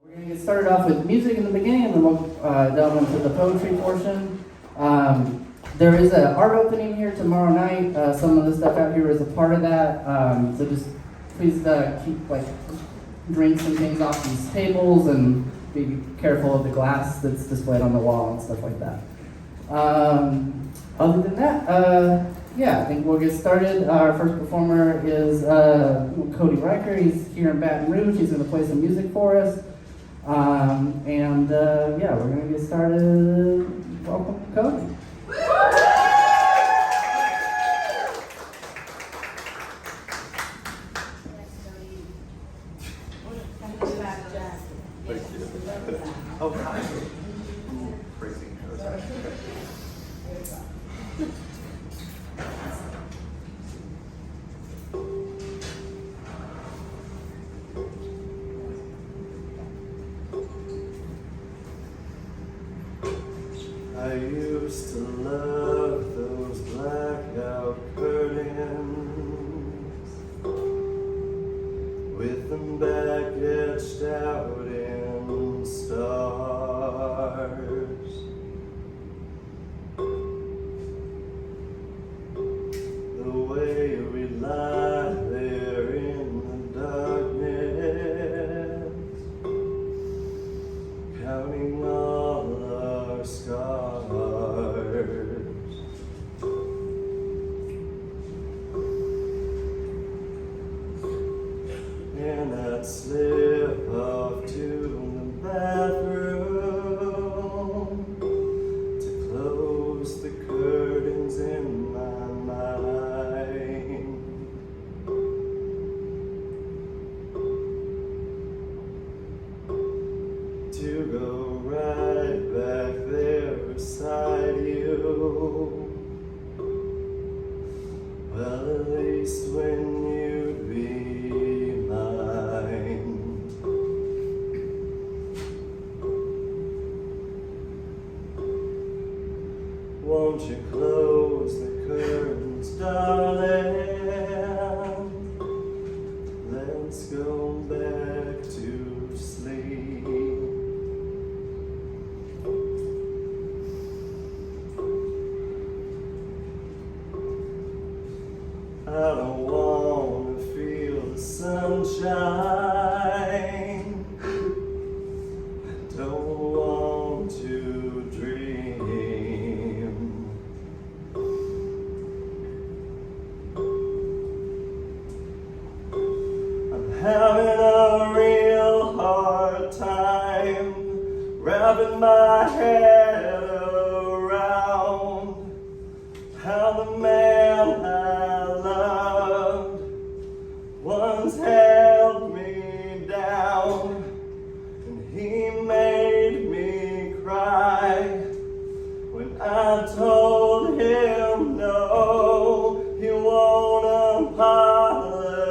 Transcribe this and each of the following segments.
We're going to get started off with music in the beginning, and then we'll delve into the poetry portion. There is an art opening here tomorrow night. Some of the stuff out here is a part of that. So just please keep drinks and things off these tables, and be careful of the glass that's displayed on the wall and stuff like that. Other than that, I think we'll get started. Our first performer is Cody Riker. He's here in Baton Rouge. He's going to play some music for us. We're going to get started. Welcome, Cody. Oh, hi. Crazy. I used to love those blackout curtains with them back etched out in stars. The way we lie there in the darkness, counting all our scars. And I'd slip off to the bathroom to close the curtains in my mind. To go right back there beside you. Well, at least when you'd be mine. Won't you close the curtains, darling? Let's go back to sleep. I don't want to feel the sunshine. I don't want to dream. I'm having a real hard time wrapping my head around how the man I loved once held me down, and he made me cry when I told him no, he won't apologize.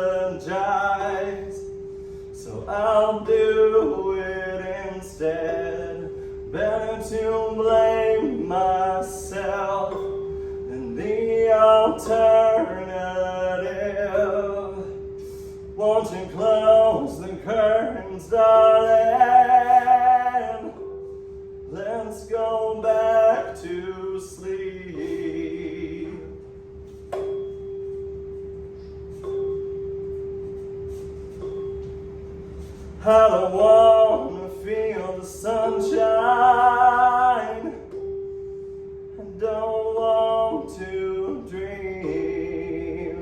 So I'll do it instead. Better to blame myself than the alternative. Won't you close the curtains, darling? Let's go back to sleep. I don't want to feel the sunshine. I don't want to dream.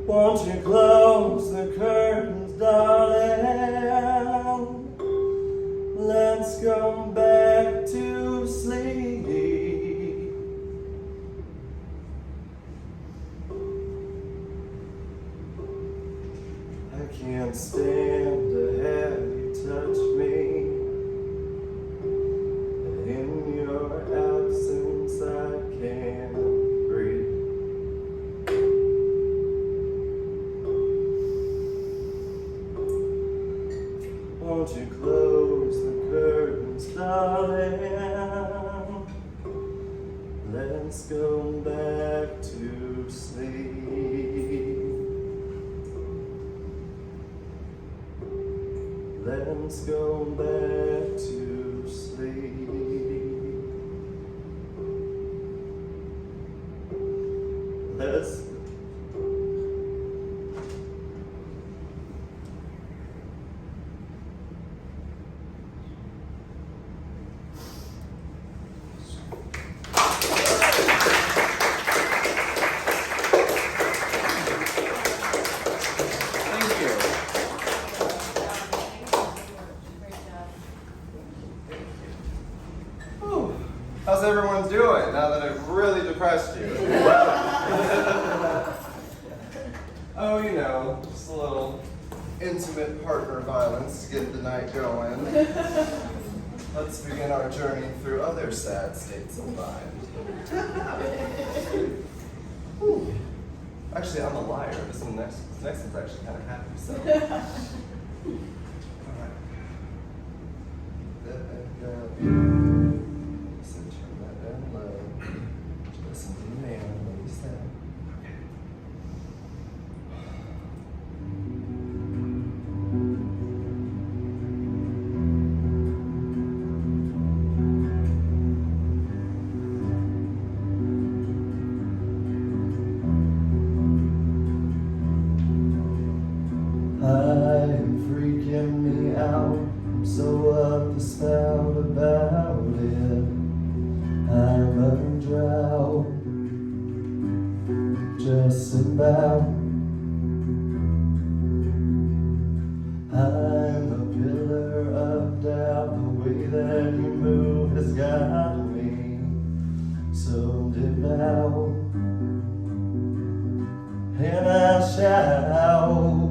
Won't you close the curtains, darling? Let's go back to sleep. I can't stand to have you touch me. In your absence I can't breathe. Won't you close the curtains, darling? Let's go back to sleep. let's go back to sleep. Let's How's everyone doing now that I've really depressed you? Oh, you know, just a little intimate partner violence to get the night going. Let's begin our journey through other sad states of mind. Whew. Actually, I'm a liar. This next one's actually kind of happy, so. All right. Listen to the man and what he said. I'm freaking me out. I'm so up the spout about it. I'm a drought, just about. I'm a pillar of doubt. The way that you move has got me so devout. And I'll shout.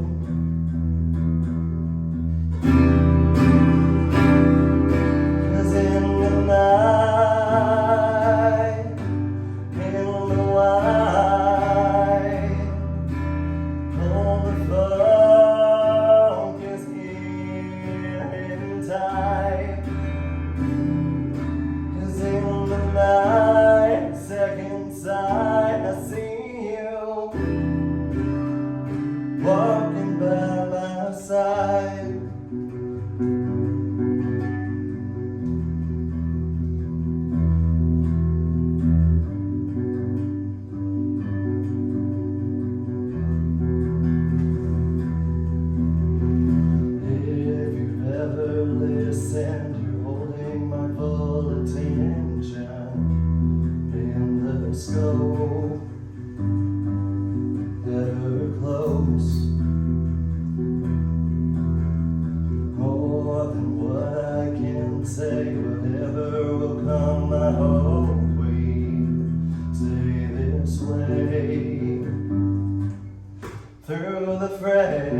Walking by my side. If you've ever listened, you're holding my full attention in the scope. Ever close, more than what I can say. Whatever will come, I hope we stay this way through the fray.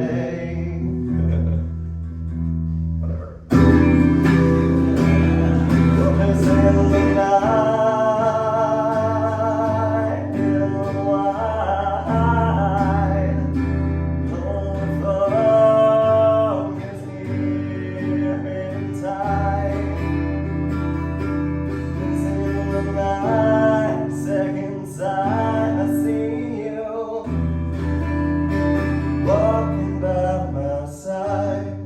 Whatever. 'Cause in the night, in the wide, fog is near in time. 'Cause in the night, second sight, I see you walking by my side.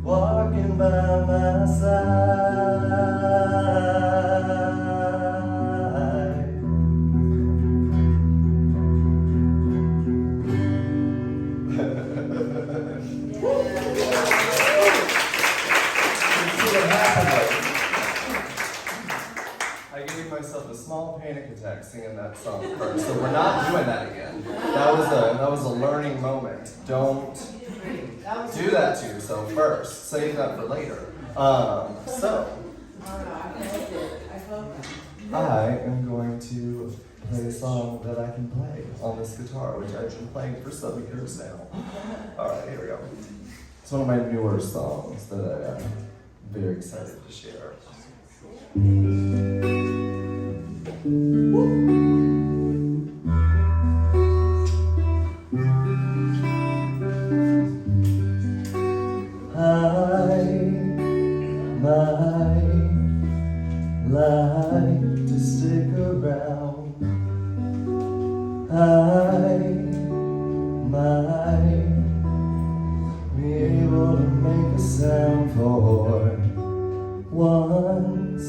Walking by my side. I gave myself a small panic attack singing that song first, so we're not doing that again. That was a learning moment. Don't do that to yourself first. Save that for later. So I am going to play a song that I can play on this guitar, which I've been playing for some years now. All right, here we go. It's one of my newer songs that I'm very excited to share. I might like to stick around. I down for once.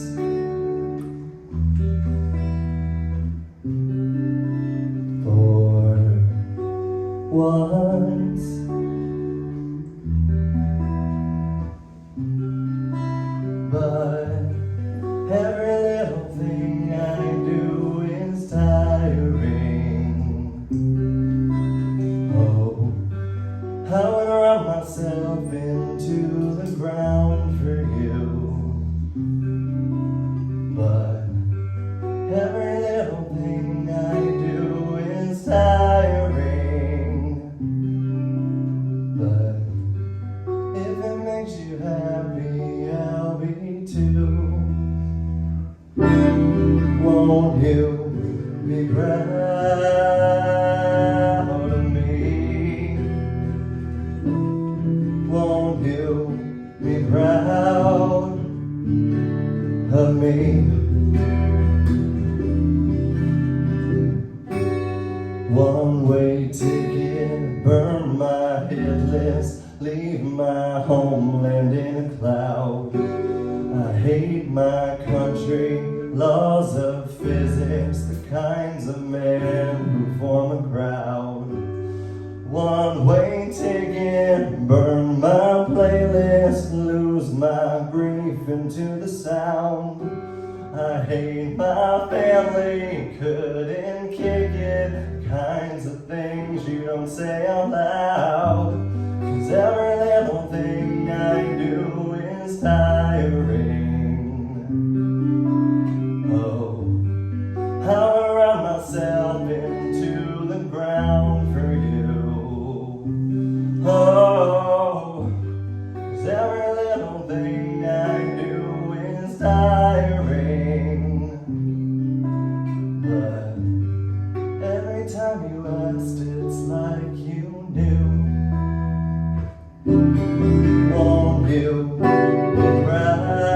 For once. But every little thing I do is tiring. Oh, how I run myself into the ground for you. But every little thing I do is tiring. But if it makes you happy, I'll be too. Won't you be proud of me? Won't you be proud of me? One-way ticket, burn my hit list, leave my homeland in a cloud. I hate my country, laws of physics, the kinds of men who form a crowd. One-way ticket, burn my playlist, lose my grief into the sound. I hate my family, couldn't kick it, kinds of things you don't say out loud. 'Cause every little thing I do is tiring. Oh, how I run myself into the ground for you. Oh, 'cause every little thing I do is tiring. But every time you asked, it's like you knew. Won't you be proud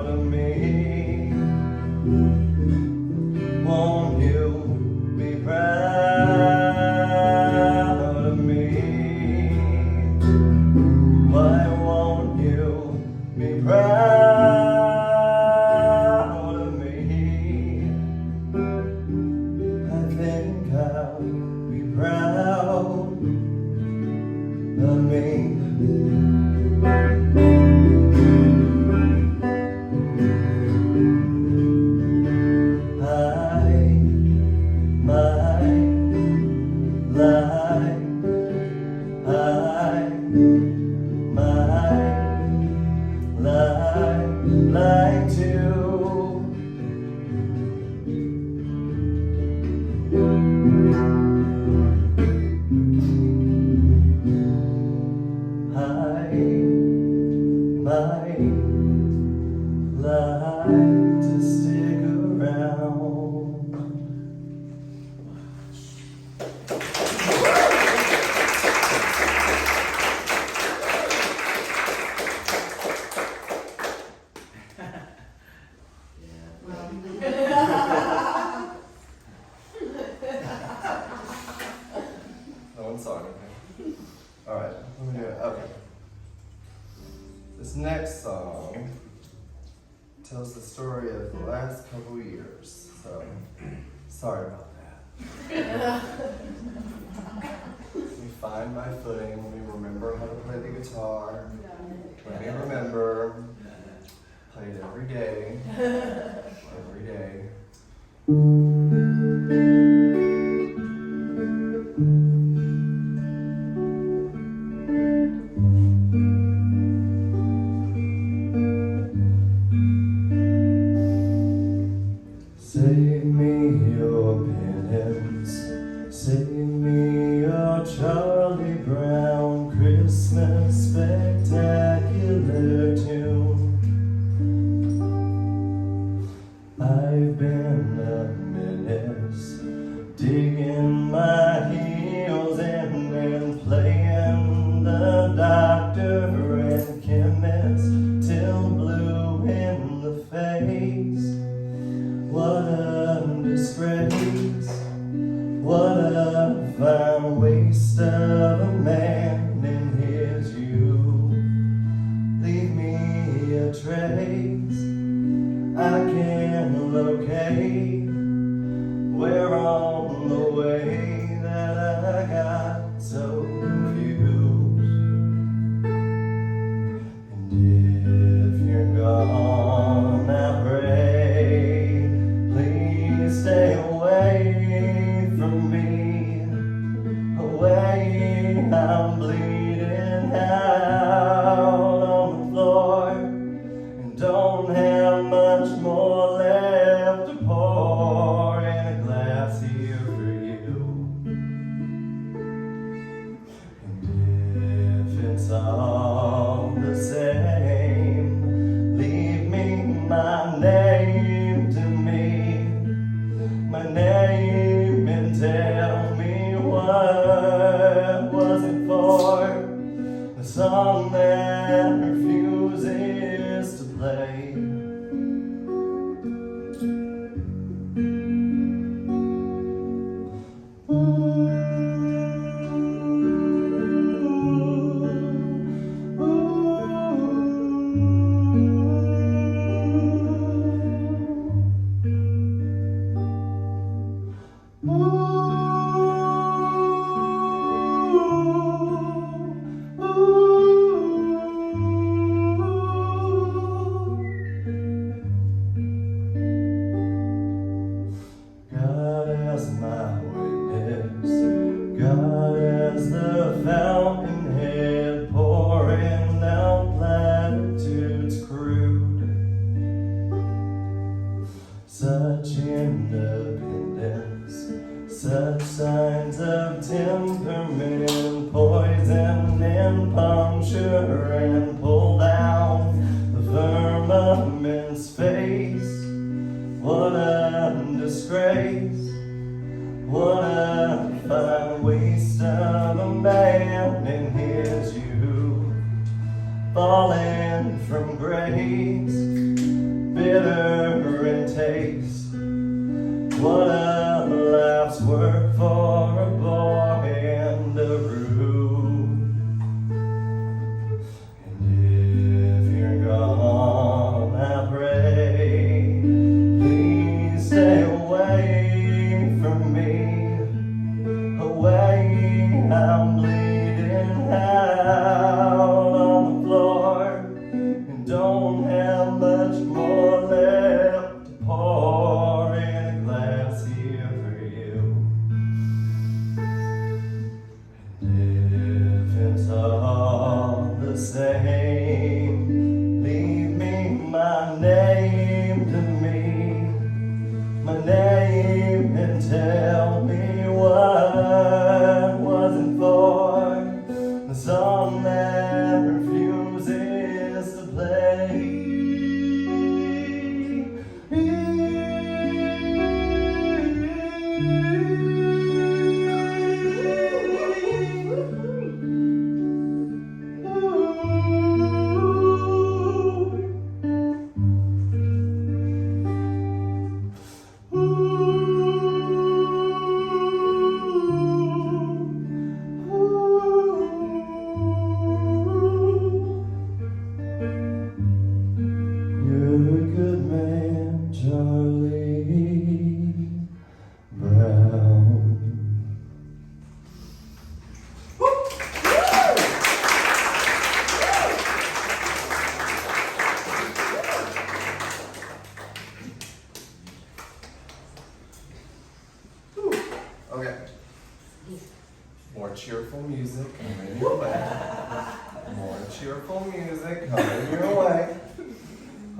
of me? Won't you be proud of me? Why won't you be proud of me? I think I'll be proud of me. I might lie, I might lie too. I might like to stick around. No one saw anything. Alright, let me do it. Okay. This next song tells the story of the last couple years, so sorry about that. Let me find my footing, let me remember how to play the guitar, let me remember, play it every day, every day. Save me your penance, save me your Charlie Brown Christmas spectacular tune. I've been a menace, digging my heels in and playing the doctor and chemist till blue in the face. What a disgrace, what a fine waste of a man in his youth. all the same. Leave me my name to me, my name, and tell me what was it for? A song that refuses to play. God as my witness, God as the fountainhead pouring out platitudes crude. Such independence, such signs of temperament, poison and puncture and pull down the firmament's face. What a disgrace, what a fine waste of a man in his youth, fallen from grace, bitter in taste. What a life's work for a boy and a rude. And if you're gone, I pray, please stay away from me, away. I'm bleeding out on the floor and don't have much more left to pour in a glass here for you. And if it's all the same, leave me my name to me, my name, and tell me what was it for? The song that refuses to play. You're a good man, Charlie Brown. Okay. More cheerful music coming your way. More cheerful music coming your way.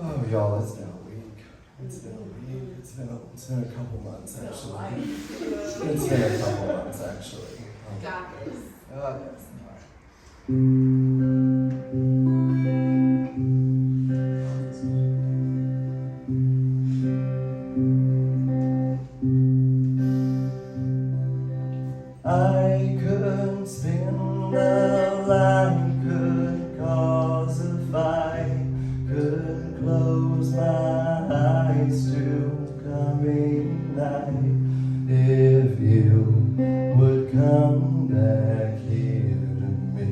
Oh, y'all, it's been a week. It's been a week. It's been a couple months, actually. It's been a couple months, actually. Got this. Yes. All right. I could spin the line, could cause a fight, could close my eyes to coming night. If you would come back here to me.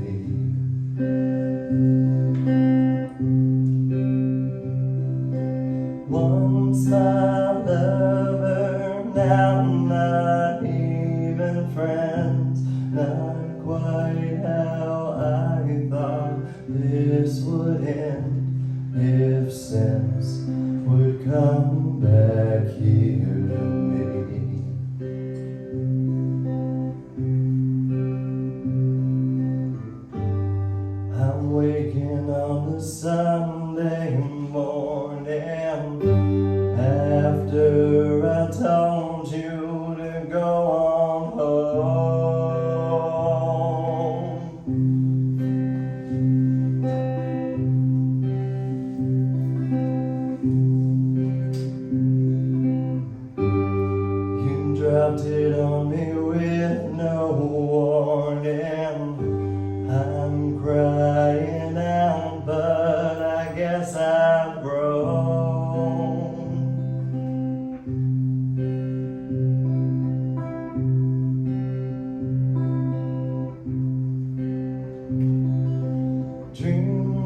Once my lover, now not even friends, not quite how I thought this would end. If sense would come back here to me. I'm waking on a Sunday morning after I told you to go on home.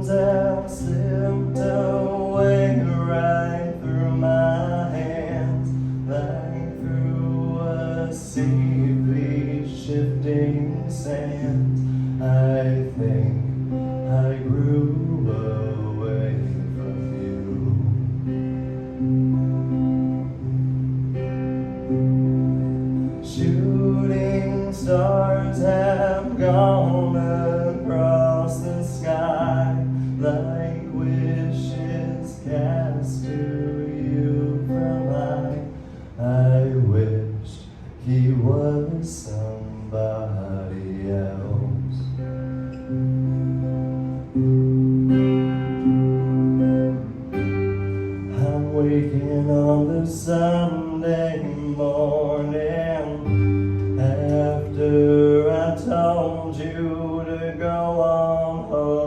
Dreams have slipped away right through my hands, like through a steeply shifting sand. I think I grew away from you. Shooting stars have gone across the sky, like wishes cast to you from high. I wished he was somebody else. I'm waking on the Sunday morning after I told you to go on home.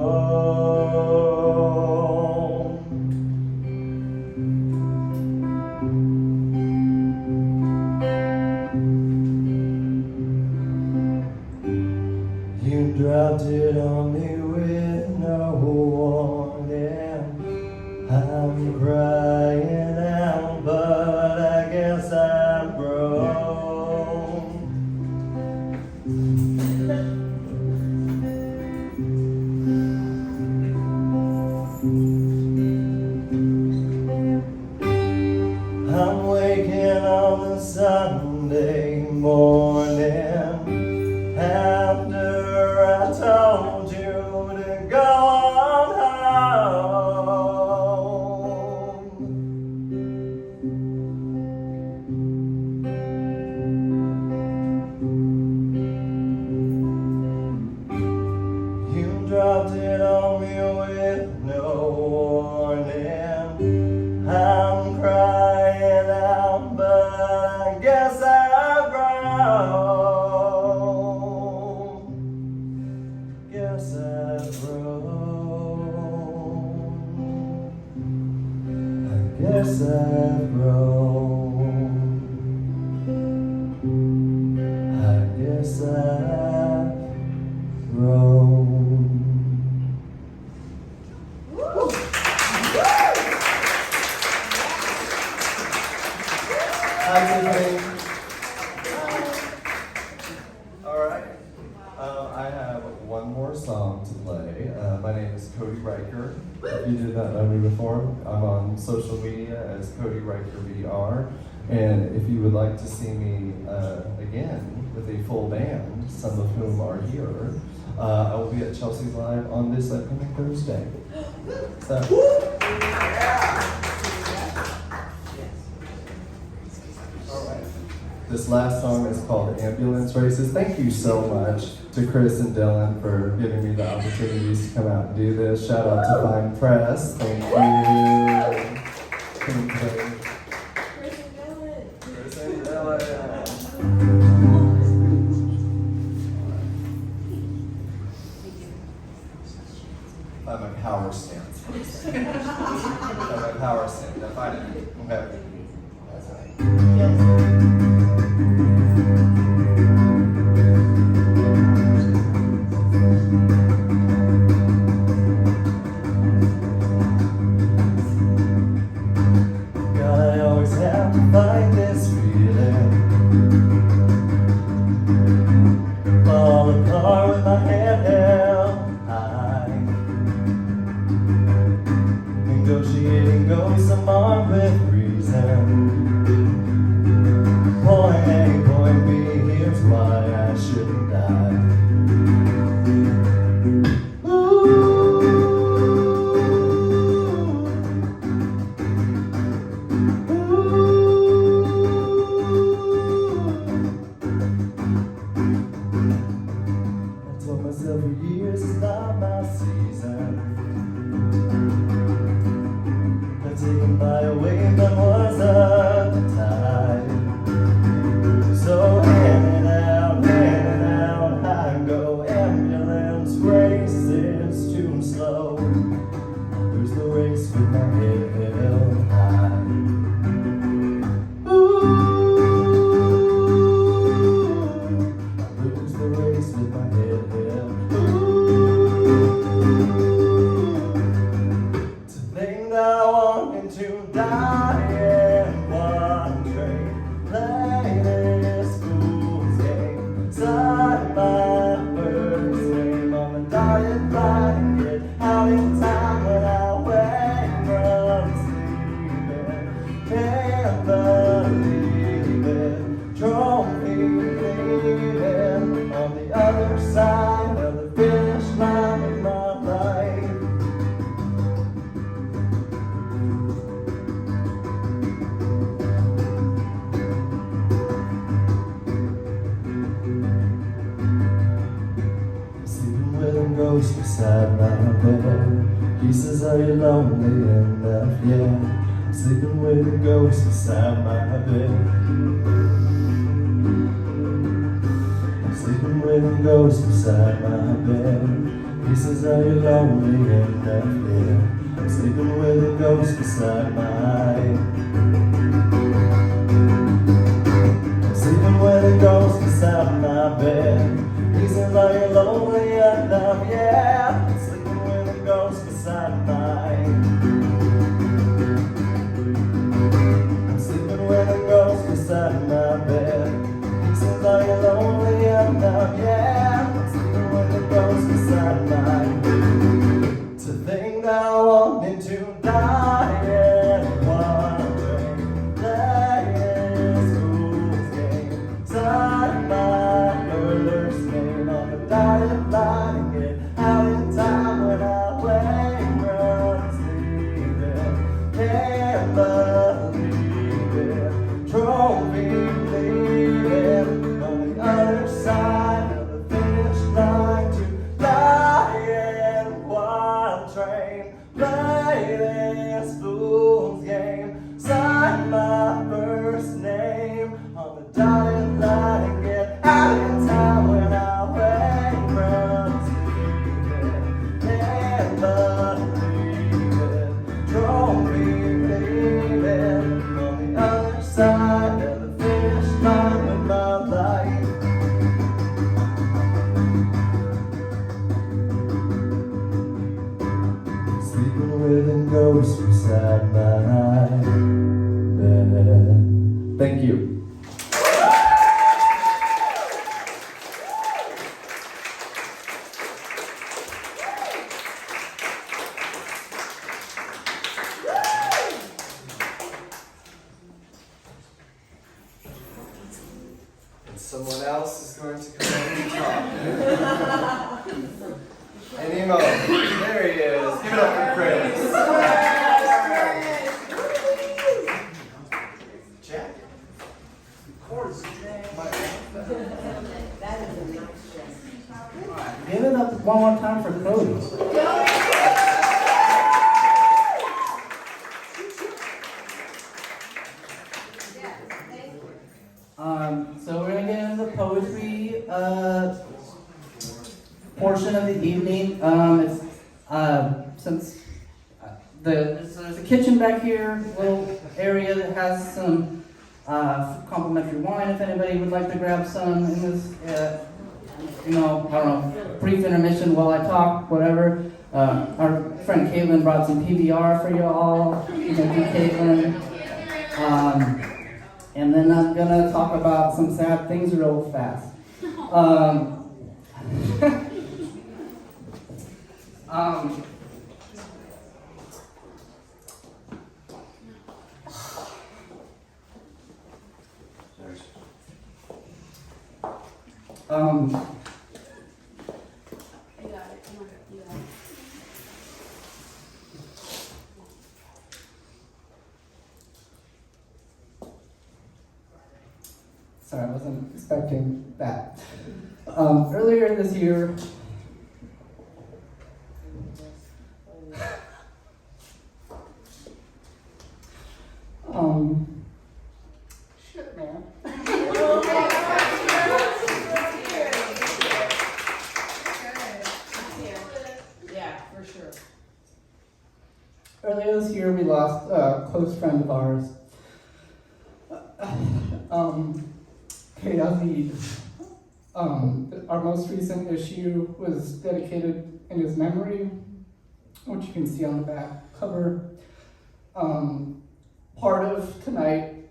You dropped it on me with no warning. I'm crying out, but I guess I'm broke. I'm waking on the Sunday morning after I told you to go on home. You dropped it on me with no warning. I'm crying out, but I guess I've grown. Guess I've grown. I guess I've grown. I guess I've grown. Hi, Tiffany. All right. I have one more song to play. My name is Cody Riker. If you did not know me before, I'm on social media as Cody Riker VR. And if you would like to see me again with a full band, some of whom are here, I will be at Chelsea's Live on this upcoming Thursday. So. This last song is called Ambulance Races. Thank you so much to Chris and Dylan for giving me the opportunities to come out and do this. Shout out to Fine Press. Thank you. Thank you. Chris and Dylan. I'm a power stance first. I'm a power stance. Now find it. Okay. That's right. God, I always have to fight this feeling. Fall apart with my head held high. Negotiating goes armed with reason. Point A, point B, my bed. He says, are you lonely enough? Yeah, I'm sleeping with a ghost inside my bed. I'm sleeping with a ghost inside my bed. He says, are you lonely enough? Yeah, I'm sleeping with a ghost inside my head. Sleeping with a ghost inside my bed. He says, are you lonely enough? Yeah, I'm sleeping with a ghost inside my head. I'm sleeping with a ghost inside my bed. He says, are you lonely enough? Yeah, I'm sleeping with a ghost inside my head. To think that I wanted to die in one my first name on the dotted line and get out in time when I wake from sleeping. Can't believe it, trophy leaving on the other side of the finish line to die in one train. Play this fool's game, sign my first name on the dotted line and get out in time when I wake from sleeping. Can't believe it, trophy leaving on the other side of the finish line with my life. Sleeping with a ghost beside my bed. Thank you. Someone else is going to come and talk. And Emo, there he is. Give it up for Chris. Jack? Of course. That is a nice dress. Give it up one more time for Cody. So we're gonna get into the poetry portion of the evening. Since there's a kitchen back here, a little area that has some complimentary wine. If anybody would like to grab some in this, I don't know, brief intermission while I talk, whatever. Our friend Caitlin brought some PBR for you all. Thank you, Caitlin. And then I'm gonna talk about some sad things real fast. Sorry, I wasn't expecting that. Earlier this year, shit, man. Yeah, for sure. Earlier this year, we lost a close friend of ours. Our most recent issue was dedicated in his memory, which you can see on the back cover. Part of tonight,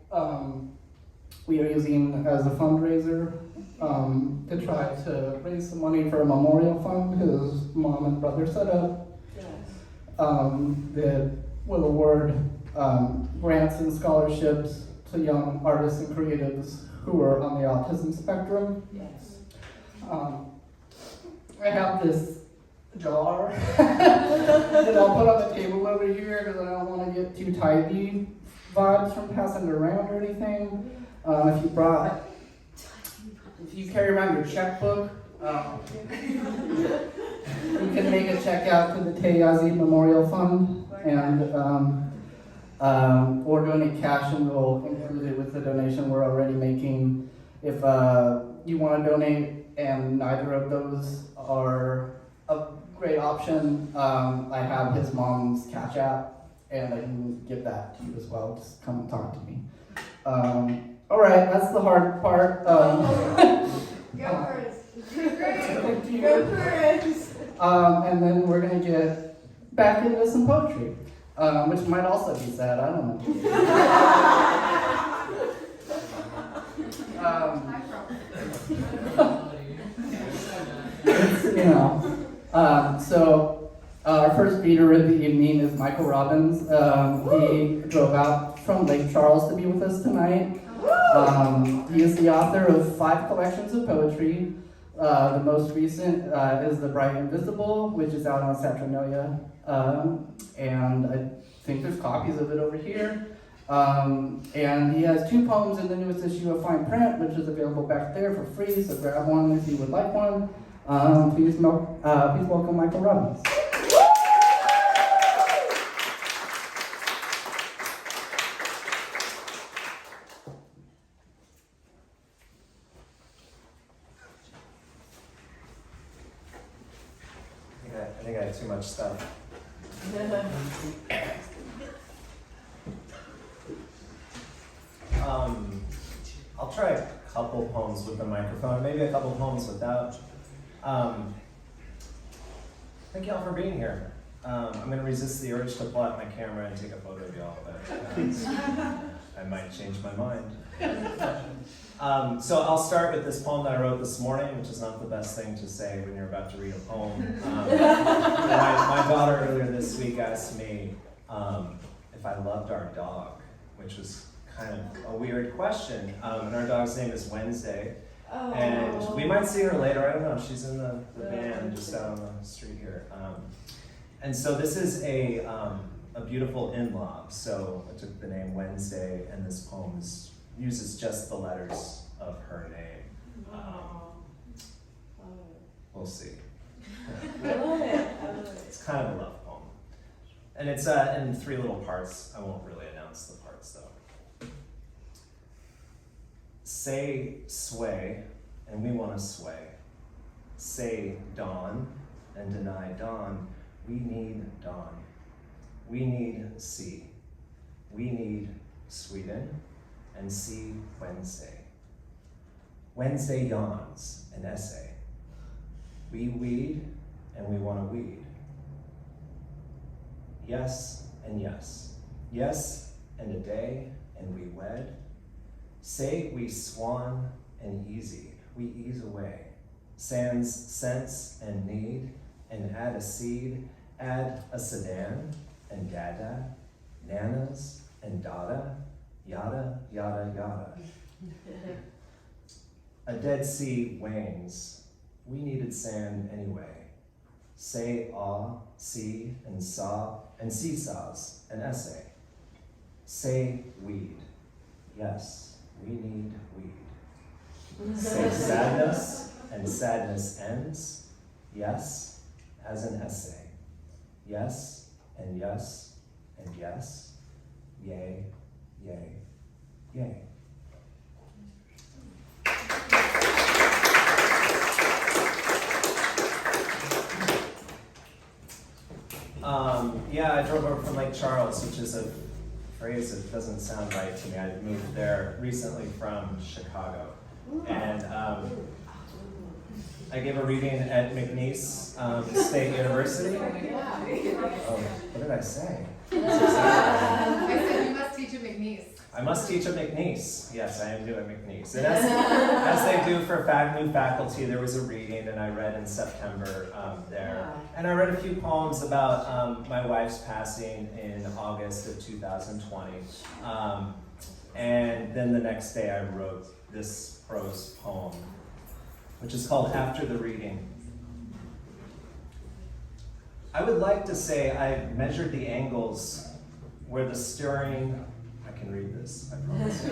we are using as a fundraiser to try to raise some money for a memorial fund his mom and brother set up. Yes. That will award grants and scholarships to young artists and creatives who are on the autism spectrum. Yes. I have this jar that I'll put on the table over here because I don't want to get too tidy vibes from passing it around or anything. If you carry around your checkbook, You can make a check out to the Teyazi Memorial Fund and or donate cash, and we'll include it with the donation we're already making. If you want to donate and neither of those are a great option, I have his mom's Cash App, and I can give that to you as well. Just come and talk to me. All right, that's the hard part. Go Chris. Thank you. Go Chris. And then we're gonna get back into some poetry, which might also be sad. I don't know. So our first reader of the evening is Michael Robbins. He drove out from Lake Charles to be with us tonight. He is the author of 5 collections of poetry. The most recent is The Bright Invisible, which is out on Saturnalia, and I think there's copies of it over here. And he has 2 poems in the newest issue of Fine Print, which is available back there for free, so grab one if you would like one. Please welcome Michael Robbins. I think I have too much stuff. I'll try a couple poems with the microphone, maybe a couple poems without. Thank y'all for being here. I'm going to resist the urge to pull out my camera and take a photo of y'all, but I might change my mind. So I'll start with this poem that I wrote this morning, which is not the best thing to say when you're about to read a poem. My daughter earlier this week asked me if I loved our dog, which was kind of a weird question. And our dog's name is Wednesday. And we might see her later, I don't know, she's in the band just out on the street here. And so this is a beautiful in-law, so I took the name Wednesday, and this poem uses just the letters of her name. We'll see. I love it. It's kind of a love poem. And it's in 3 little parts. I won't really announce the parts though. Say sway, and we want to sway. Say dawn, and deny dawn. We need dawn. We need sea. We need Sweden, and see Wednesday. Wednesday yawns, an essay. We weed, and we want to weed. Yes and yes. Yes and a day, and we wed. Say we swan and easy. We ease away. Sans sense and need, and add a seed. Add a sedan, and dada. Nanas, and dada. Yada, yada, yada. A Dead Sea wanes. We needed sand anyway. Say awe, see, and saw, and seesaws, an essay. Say weed. Yes, we need weed. Say sadness, and sadness ends. Yes, as an essay. Yes, and yes, and yes. Yay, yay, yay. Yeah, I drove over from Lake Charles, which is a phrase that doesn't sound right to me. I moved there recently from Chicago. And I gave a reading at McNeese State University. Oh, what did I say? I said you must teach at McNeese. I must teach at McNeese. Yes, I am doing McNeese. And as they do for new faculty, there was a reading, and I read in September there. And I read a few poems about my wife's passing in August of 2020. And then the next day I wrote this prose poem, which is called After the Reading. I would like to say I measured the angles where the stirring, I can read this, I promise.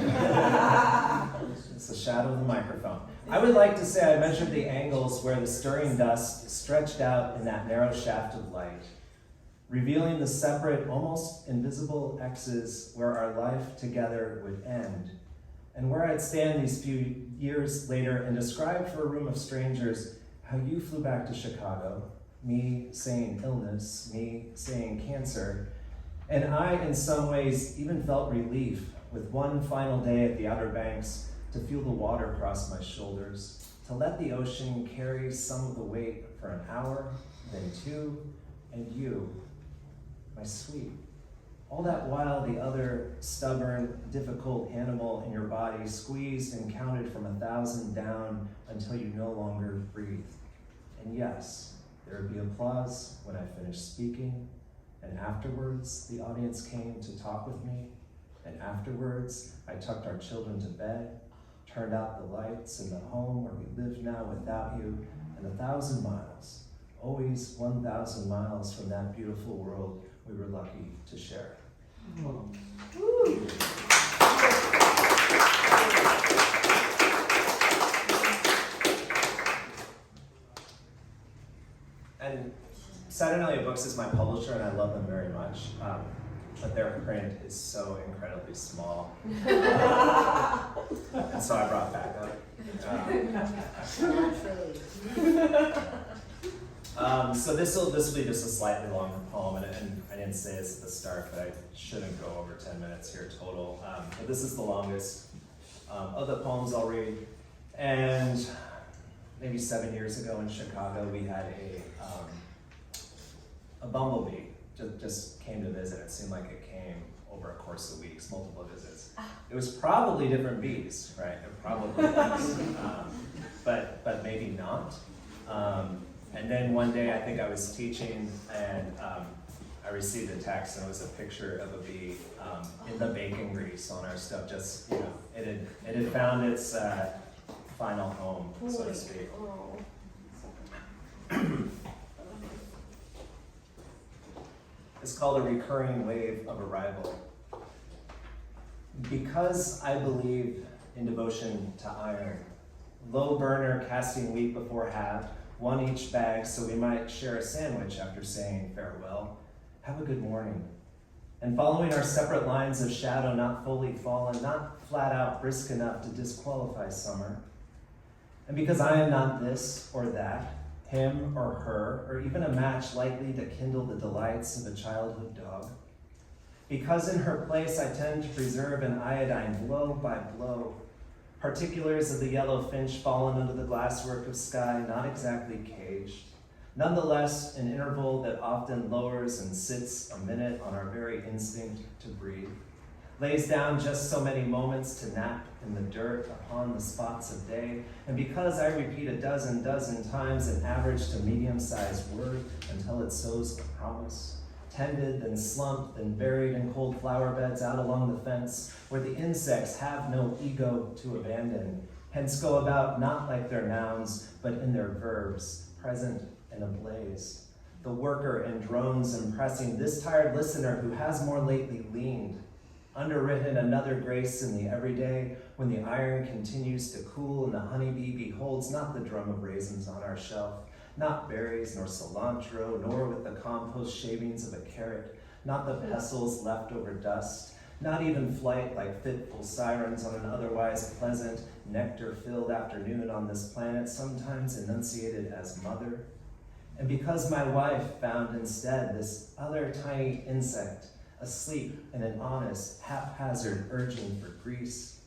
It's the shadow of the microphone. I would like to say I measured the angles where the stirring dust stretched out in that narrow shaft of light, revealing the separate, almost invisible X's where our life together would end, and where I'd stand these few years later and describe for a room of strangers how you flew back to Chicago, me saying illness, me saying cancer, and I, in some ways, even felt relief with one final day at the Outer Banks to feel the water cross my shoulders, to let the ocean carry some of the weight for an hour, then two, and you, my sweet. All that while the other stubborn, difficult animal in your body squeezed and counted from 1,000 down until you no longer breathed. And yes, there would be applause when I finished speaking, and afterwards the audience came to talk with me, and afterwards I tucked our children to bed, turned out the lights in the home where we live now without you, and 1,000 miles, always 1,000 miles from that beautiful world we were lucky to share. And Saturnalia Books is my publisher, and I love them very much. But their print is so incredibly small. And so I brought backup. So this will be just a slightly longer poem, and I didn't say this at the start, but I shouldn't go over 10 minutes here total. But this is the longest of the poems I'll read. And maybe 7 years ago in Chicago, we had a bumblebee just came to visit. It seemed like it came over a course of weeks, multiple visits. It was probably different bees, right? It probably was, but maybe not. And then one day I think I was teaching, and I received a text, and it was a picture of a bee in the bacon grease on our stove. Just, you know, it had found its final home, so to speak. It's called A Recurring Wave of Arrival. Because I believe in devotion to iron, low burner casting wheat before halved, one each bag so we might share a sandwich after saying farewell. Have a good morning. And following our separate lines of shadow, not fully fallen, not flat out brisk enough to disqualify summer. And because I am not this or that, him or her, or even a match likely to kindle the delights of a childhood dog. Because in her place I tend to preserve an iodine blow by blow, particulars of the yellow finch fallen under the glasswork of Skye, not exactly caged, nonetheless an interval that often lowers and sits a minute on our very instinct to breathe, lays down just so many moments to nap in the dirt upon the spots of day, and because I repeat a dozen times an average to medium-sized word until it sows the promise, tended, then slumped, then buried in cold flower beds out along the fence, where the insects have no ego to abandon, hence go about not like their nouns, but in their verbs, present and ablaze. The worker and drones impressing this tired listener who has more lately leaned, underwritten another grace in the everyday, when the iron continues to cool and the honeybee beholds not the drum of raisins on our shelf, not berries nor cilantro, nor with the compost shavings of a carrot, not the pestles left over dust, not even flight like fitful sirens on an otherwise pleasant, nectar-filled afternoon on this planet, sometimes enunciated as mother. And because my wife found instead this other tiny insect, asleep in an honest, haphazard urging for grease,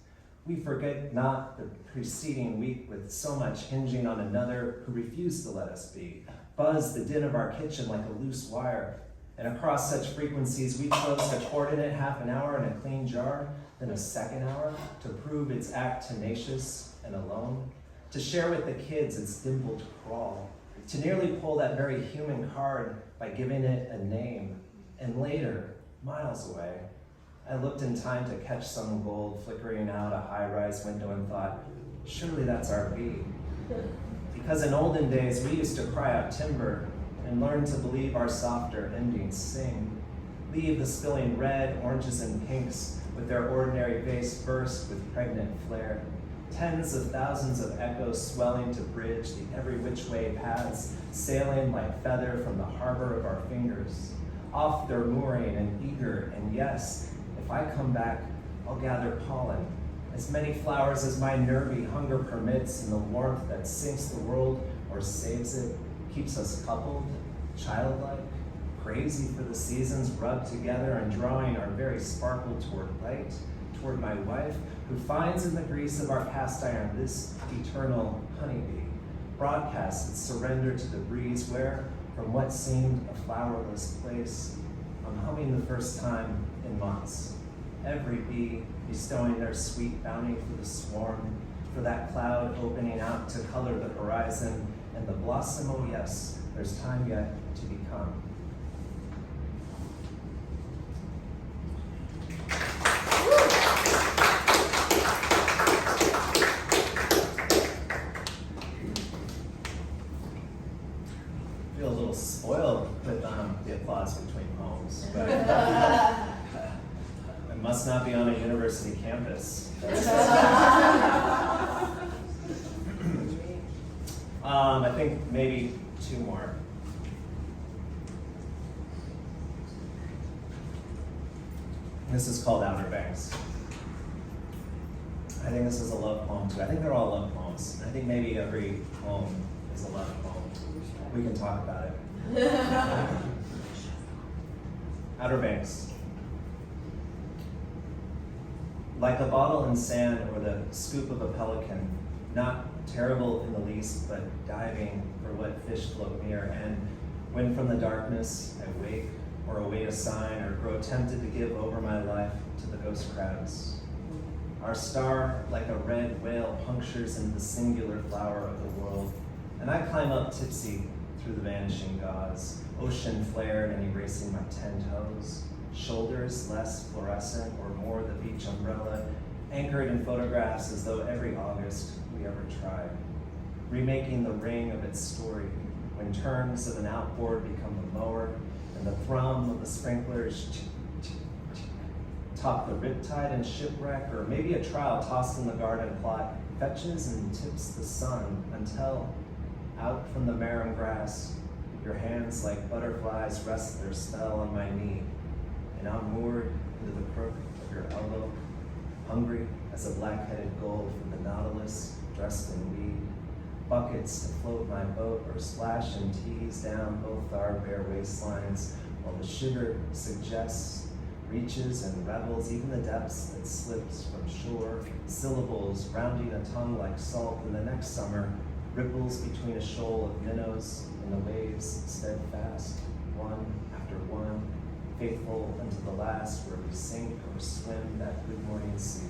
we forget not the preceding week with so much hinging on another who refused to let us be, buzzed the din of our kitchen like a loose wire, and across such frequencies we chose to coordinate half an hour in a clean jar, then a second hour to prove its act tenacious and alone, to share with the kids its dimpled crawl, to nearly pull that very human card by giving it a name, and later, miles away, I looked in time to catch some gold flickering out a high-rise window and thought, surely that's our bee. Because in olden days, we used to cry out timber and learn to believe our softer endings sing. leave the spilling red, oranges, and pinks with their ordinary vase burst with pregnant flare. Tens of thousands of echoes swelling to bridge the every which way paths, sailing like feather from the harbor of our fingers. Off their mooring and eager, and yes, if I come back, I'll gather pollen, as many flowers as my nervy hunger permits, and the warmth that sinks the world or saves it, keeps us coupled, childlike, crazy for the seasons, rubbed together and drawing our very sparkle toward light, toward my wife, who finds in the grease of our cast iron this eternal honeybee, broadcasts its surrender to the breeze where, from what seemed a flowerless place, I'm humming the first time in months. Every bee bestowing their sweet bounty for the swarm, for that cloud opening out to color the horizon, and the blossom, oh yes, there's time yet to become. I feel a little spoiled with the applause between poems, but I must not be on a university campus. I think maybe two more. This is called Outer Banks. I think this is a love poem too. I think they're all love poems. I think maybe every poem is a love poem. We can talk about it. Outer Banks. Like a bottle in sand or the scoop of a pelican, not terrible in the least, but diving for what fish float near. And when from the darkness I wake or await a sign or grow tempted to give over my life to the ghost crabs, our star, like a red whale, punctures into the singular flower of the world. And I climb up tipsy through the vanishing gauze, ocean flared and erasing my 10 toes. Shoulders less fluorescent or more the beach umbrella, anchored in photographs as though every August we ever tried. Remaking the ring of its story, when turns of an outboard become the mower, and the thrum of the sprinklers top the riptide and shipwreck, or maybe a trowel tossed in the garden plot fetches and tips the sun until, out from the marram grass, your hands like butterflies rest their spell on my knee, and I'm moored into the crook of your elbow, hungry as a black-headed gull from the Nautilus, dressed in weed, buckets to float my boat or splash and tease down both our bare waistlines, while the sugar suggests, reaches and revels even the depths that slips from shore, syllables rounding a tongue like salt, and the next summer ripples between a shoal of minnows and the waves steadfast, one after one, faithful unto the last, where we sink or swim that good morning sea.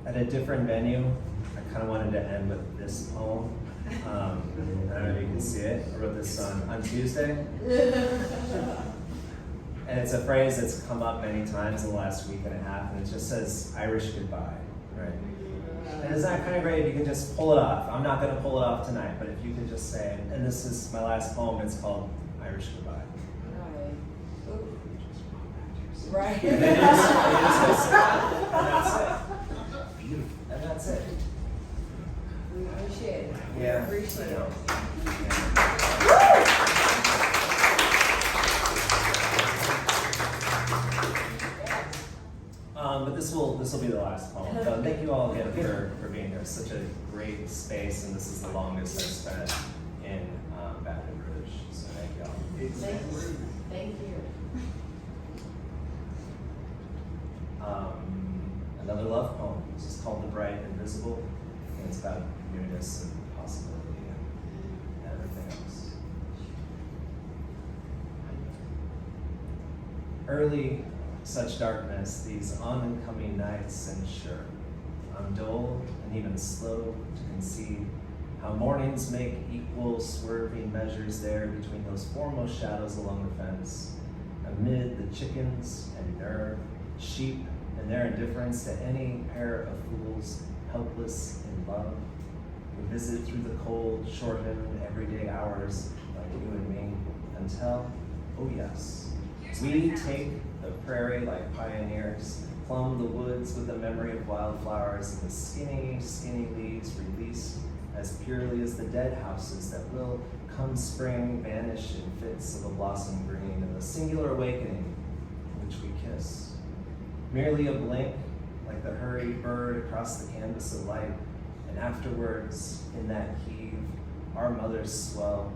At a different venue, I kind of wanted to end with this poem. I don't know if you can see it. I wrote this on Tuesday. And it's a phrase that's come up many times in the last week and a half, and it just says Irish goodbye, right? And isn't that kind of great if you can just pull it off? I'm not going to pull it off tonight, but if you could just say it. And this is my last poem. It's called Irish Goodbye. Right. And then you just go stop, and that's it. Beautiful. And that's it. We appreciate it. Yeah. Appreciate I know. it. But this will be the last poem. So thank you all again for being here. It's such a great space, and this is the longest I've spent in Baton Rouge. So thank you all. Thank you. Thank you. Another love poem. This is called The Bright Invisible, and it's about newness and possibility and everything else. Early such darkness, these oncoming nights, and sure, I'm dull and even slow to conceive how mornings make equal swerving measures there between those foremost shadows along the fence, amid the chickens and nerve, sheep and their indifference to any pair of fools helpless in love, We visit through the cold, shortened, everyday hours like you and me until, oh yes, we take the prairie like pioneers, plumb the woods with the memory of wildflowers and the skinny, skinny leaves released as purely as the dead houses that will, come spring, vanish in fits of a blossom green and the singular awakening in which we kiss. Merely a blink, like the hurried bird across the canvas of light, and afterwards, in that heave, our mothers swell,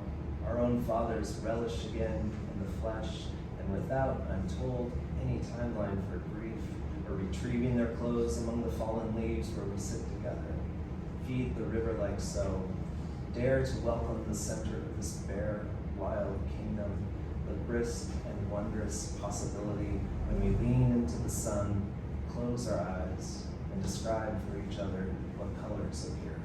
our own fathers relish again in the flesh, and without, I'm told, any timeline for grief, or retrieving their clothes among the fallen leaves where we sit together, feed the river like so, dare to welcome the center of this bare, wild kingdom, the brisk and wondrous possibility when we lean into the sun, close our eyes, and describe for each other what colors appear.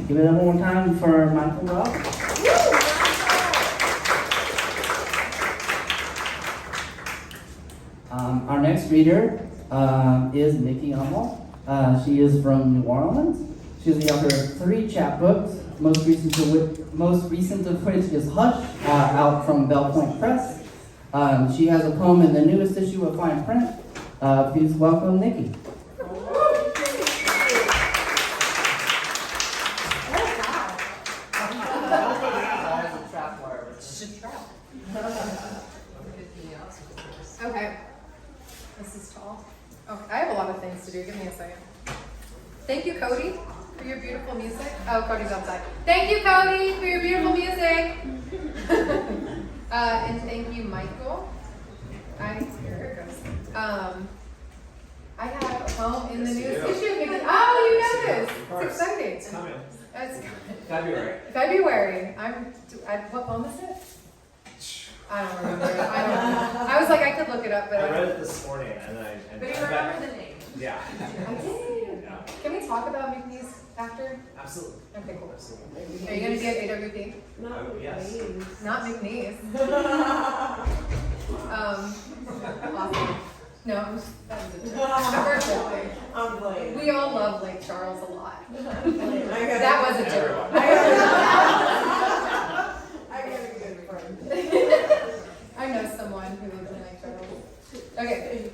Give it up one more time for Michael Rock. Our next reader is Nikki Ummel. She is from New Orleans. She is the author of 3 chapbooks, most recent of which is Hush, out from Bell Point Press. She has a poem in the newest issue of Fine Print. Please welcome Nikki. Okay. This is tall. Okay, I have a lot of things to do. Give me a second. Thank you, Cody, for your beautiful music. Oh, Cody's outside. Thank you, Cody, for your beautiful music. And thank you, Michael. Here it goes. I have a poem in the newest issue. Oh, you know this. It's exciting. It's coming. It's February. February. What poem is it? I don't remember it. I was like, I could look it up, but I read it this morning, and But you remember the name? Yeah. I did. Yeah. Can we talk about McNeese after? Absolutely. Okay, cool. Absolutely. Are you gonna get AWP? Not Yes. names. Not McNeese. Awesome. No, that was a personal thing. I'm playing. We all love Lake Charles a lot. That was a joke. I got a good friend. I know someone who lives in Lake Charles. Okay.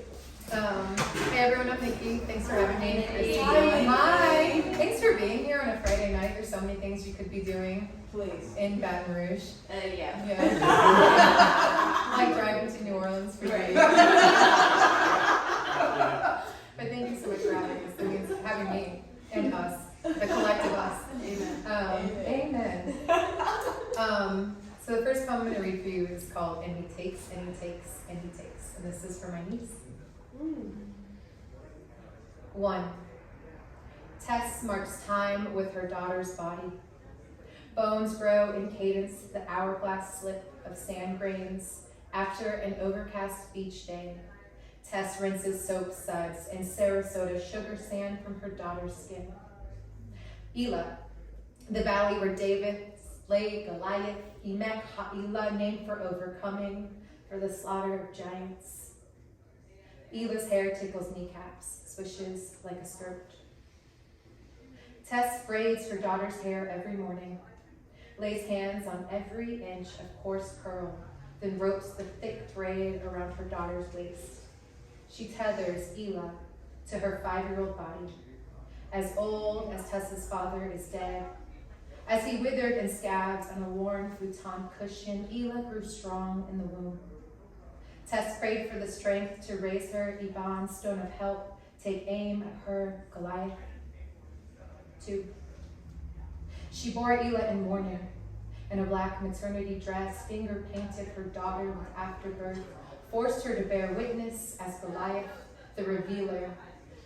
Hey everyone, I'm Nikki. Thanks for having me. Hi. Thanks for being here on a Friday night. There's so many things you could be doing Please. in Baton Rouge. Yeah. Yeah. Like driving to New Orleans for Right. free. But thank you so much for having us. It means having me and us, the collective us. Amen. So the first poem I'm going to read for you is called "And He Takes, and He Takes, and He Takes," and this is for my niece. 1. Tess marks time with her daughter's body. Bones grow in cadence, the hourglass slip of sand grains. After an overcast beach day, Tess rinses soap suds and Sarasota sugar sand from her daughter's skin. Elah, the valley where David slayed Goliath, he met Elah, named for overcoming, for the slaughter of giants. Elah's hair tickles kneecaps, swishes like a skirt. Tess braids her daughter's hair every morning, lays hands on every inch of coarse curl, then ropes the thick thread around her daughter's waist. She tethers Elah to her 5-year-old body, as old as Tess's father is dead. As he withered and scabbed on a worn futon cushion, Elah grew strong in the womb. Tess prayed for the strength to raise her, Yvonne, stone of help, take aim at her, Goliath. 2. She bore Elah in mourning, in a black maternity dress, finger painted her daughter with afterbirth, forced her to bear witness as Goliath, the revealer,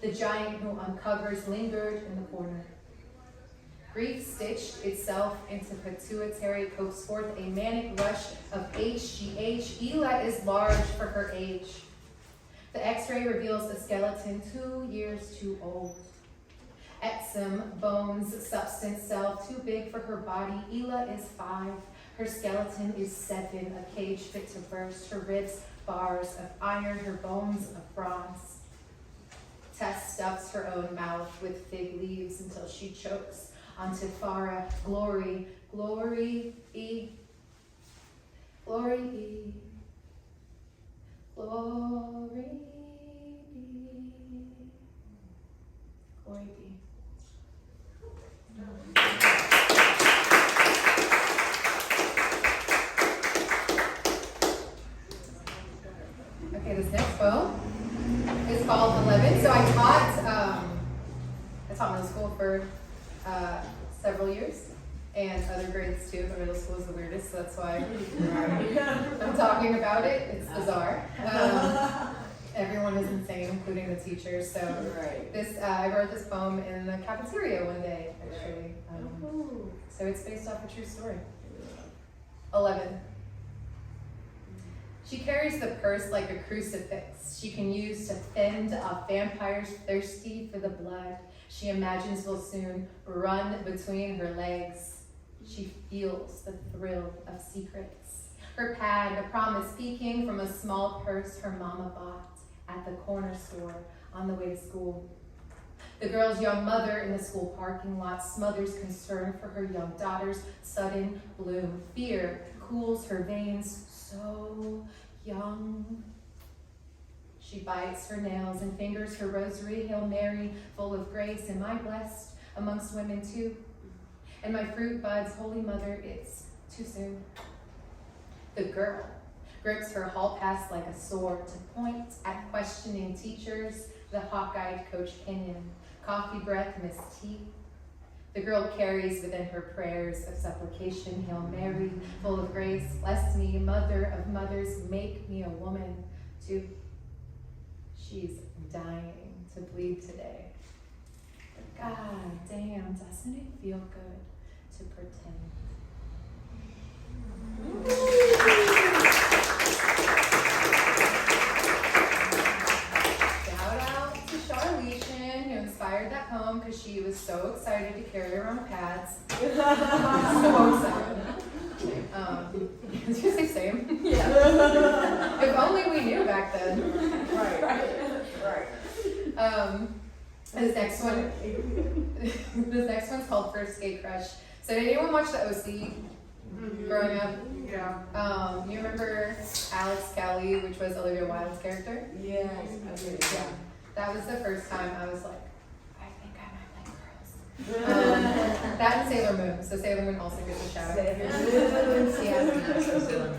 the giant who uncovers, lingered in the corner. Grief stitched itself into pituitary, coaxed forth a manic rush of HGH. Elah is large for her age. The x-ray reveals a skeleton 2 years too old. Eczema, bones, substance, cell, too big for her body. Ela is 5. Her skeleton is 7, a cage fit to burst. Her ribs, bars of iron, her bones of bronze. Tess stuffs her own mouth with fig leaves until she chokes onto Farah. Glory, glory be, glory be, glory be, glory be. Okay, this next poem is called 11. So I taught middle school for several years, and other grades too, but middle school is the weirdest, so that's why I'm talking about it. It's bizarre. Everyone is insane, including the teachers. So I wrote this poem in the cafeteria one day, actually. So it's based off a true story. 11. She carries the purse like a crucifix she can use to fend off vampires thirsty for the blood she imagines will soon run between her legs. She feels the thrill of secrets. Her pad, a promise peeking from a small purse her mama bought at the corner store on the way to school. The girl's young mother in the school parking lot smothers concern for her young daughter's sudden bloom. Fear cools her veins, so young. She bites her nails and fingers her rosary, Hail Mary, full of grace. Am I blessed amongst women too? And my fruit buds, Holy Mother, it's too soon. The girl grips her hall pass like a sword to point at questioning teachers, the hawk-eyed Coach Kenyon, coffee breath, Miss T. The girl carries within her prayers of supplication, Hail Mary, full of grace, bless me, mother of mothers, make me a woman too. She's dying to bleed today. But God damn, doesn't it feel good to pretend? Shout out to Charletian, who inspired that poem because she was so excited to carry around pads. So excited. Did you say same? Yeah. If only we knew back then. Right. This next one's called First Gay Crush. So did anyone watch the OC growing up? Yeah. You remember Alex Kelly, which was Olivia Wilde's character? Yes. Yeah. That was the first time I was like, I think I might like girls. That and Sailor Moon. So Sailor Moon also gets a shout out. Yeah.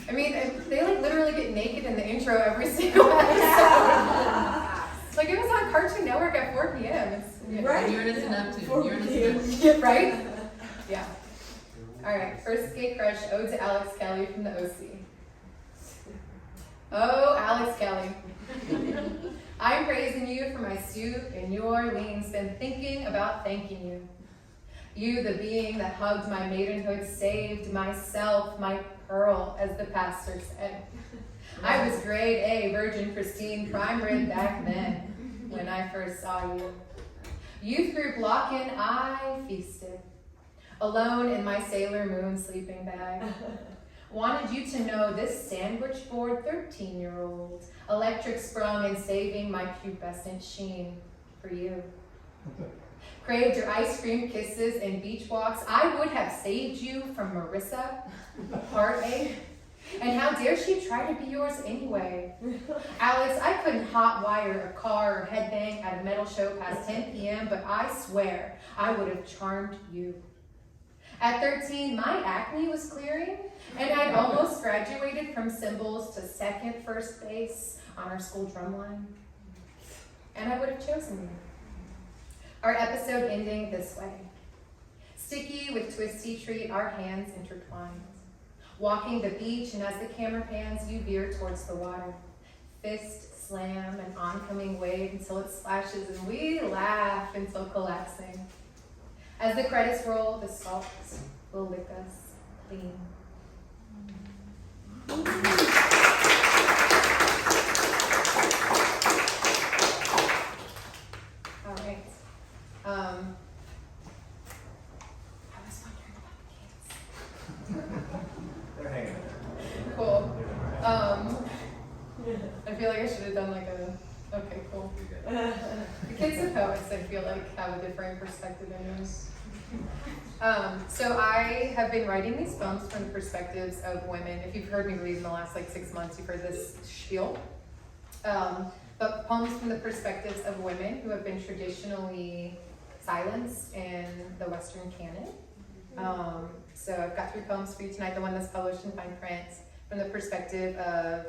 I mean, they like literally get naked in the intro every single episode. Like it was on Cartoon Network at 4 p.m. It's, Right. Uranus and Neptune. Uranus and Neptune. Right? Yeah. All right. First gay crush, ode to Alex Kelly from the OC. Oh, Alex Kelly. I'm praising you for my suit in New Orleans. Been thinking about thanking you. You, the being that hugged my maidenhood, saved myself, my pearl, as the pastor said. I was grade A, virgin, pristine, prime rib back then when I first saw you. Youth group lock-in, I feasted. Alone in my Sailor Moon sleeping bag. Wanted you to know this sandwich board 13-year-old. Electric sprung and saving my pubescent sheen for you. Craved your ice cream kisses and beach walks. I would have saved you from Marissa, part A. And how dare she try to be yours anyway? Alex, I couldn't hotwire a car or headbang at a metal show past 10 p.m., but I swear I would have charmed you. At 13, my acne was clearing, and I'd almost graduated from cymbals to second first base on our school drumline. And I would have chosen you. Our episode ending this way. Sticky with twisty treat, our hands intertwined. Walking the beach, and as the camera pans, you veer towards the water. Fist slam an oncoming wave until it splashes, and we laugh until collapsing. As the credits roll, the salt will lick us clean. All right. feel like I should have done like okay, cool. The kids and poets, I feel like, have a different perspective than yours. So I have been writing these poems from the perspectives of women. If you've heard me read in the last like 6 months, you've heard this spiel. But poems from the perspectives of women who have been traditionally silenced in the Western canon. So I've got 3 poems for you tonight. The one that's published in fine print from the perspective of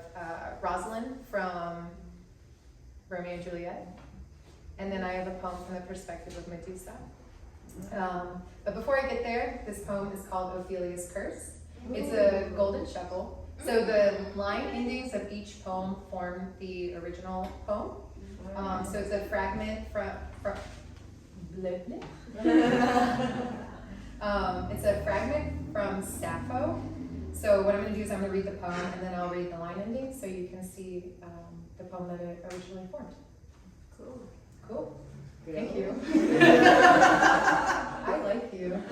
Rosalind from Romeo and Juliet. And then I have a poem from the perspective of Medusa. But before I get there, this poem is called Ophelia's Curse. It's a golden shuffle. So the line endings of each poem form the original poem. So it's a fragment it's a fragment from Sappho. So what I'm going to do is I'm going to read the poem and then I'll read the line endings so you can see the poem that it originally formed. Cool. Thank you. I like you.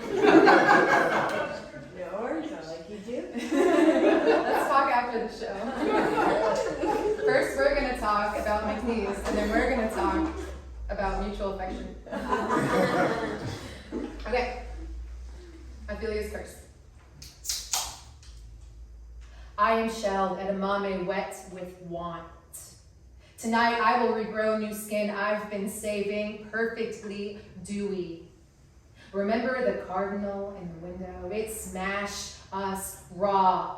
Yours, I like you too. Let's talk after the show. First, we're going to talk about my knees, and then we're going to talk about mutual affection. Okay. Ophelia's Curse. I am shelled edamame wet with want. Tonight I will regrow new skin I've been saving, perfectly dewy. Remember the cardinal in the window? It smashed us raw.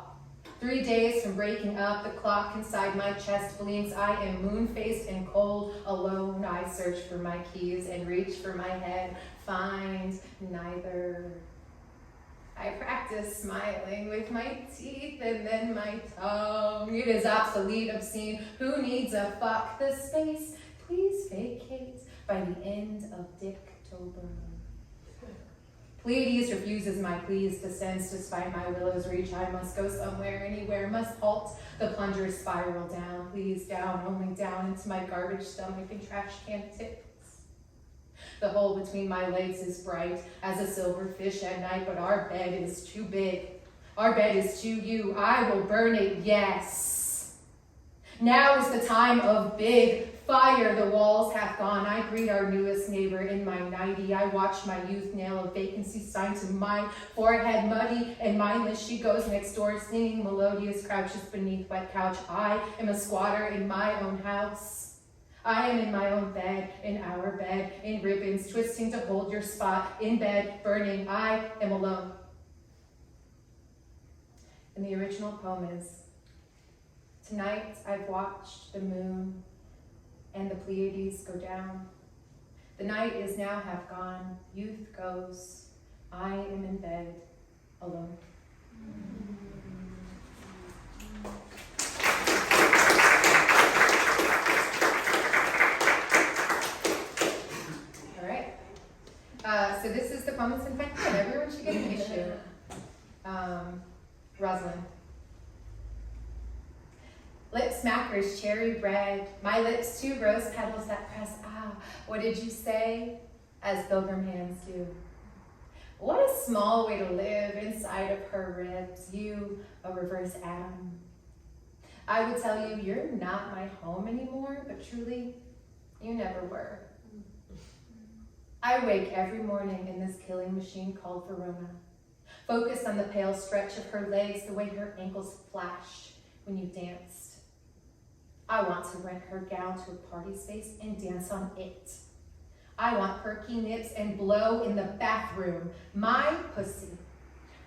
3 days from breaking up, the clock inside my chest blinks. I am moon-faced and cold, alone. I search for my keys and reach for my head, find neither. I practice smiling with my teeth and then my tongue. It is obsolete, obscene. Who needs a fuck? The space, please vacate by the end of Dicktober. Pleiades refuses my pleas, descends despite my willow's reach. I must go somewhere, anywhere, must halt. The plunger spiral down, please down, only down into my garbage stomach and trash can tips. The hole between my legs is bright as a silver fish at night, but our bed is too big. Our bed is too you. I will burn it, yes. Now is the time of big fire. The walls have gone. I greet our newest neighbor in my 90. I watch my youth nail a vacancy sign to my forehead, muddy and mindless. She goes next door singing melodious, crouches beneath wet couch. I am a squatter in my own house. I am in my own bed, in our bed, in ribbons, twisting to hold your spot, in bed, burning. I am alone. And the original poem is, tonight I've watched the moon and the Pleiades go down. The night is now half gone, youth goes. I am in bed, alone. So this is the poem that's in fact good. Everyone should get an issue. Rosalind. Lip smackers, cherry bread. My lips, 2 rose petals that press. Ah, what did you say? As pilgrim hands do. What a small way to live inside of her ribs. You, a reverse atom. I would tell you, you're not my home anymore, but truly, you never were. I wake every morning in this killing machine called Verona, focused on the pale stretch of her legs, the way her ankles flashed when you danced. I want to rent her gown to a party space and dance on it. I want perky nips and blow in the bathroom. My pussy,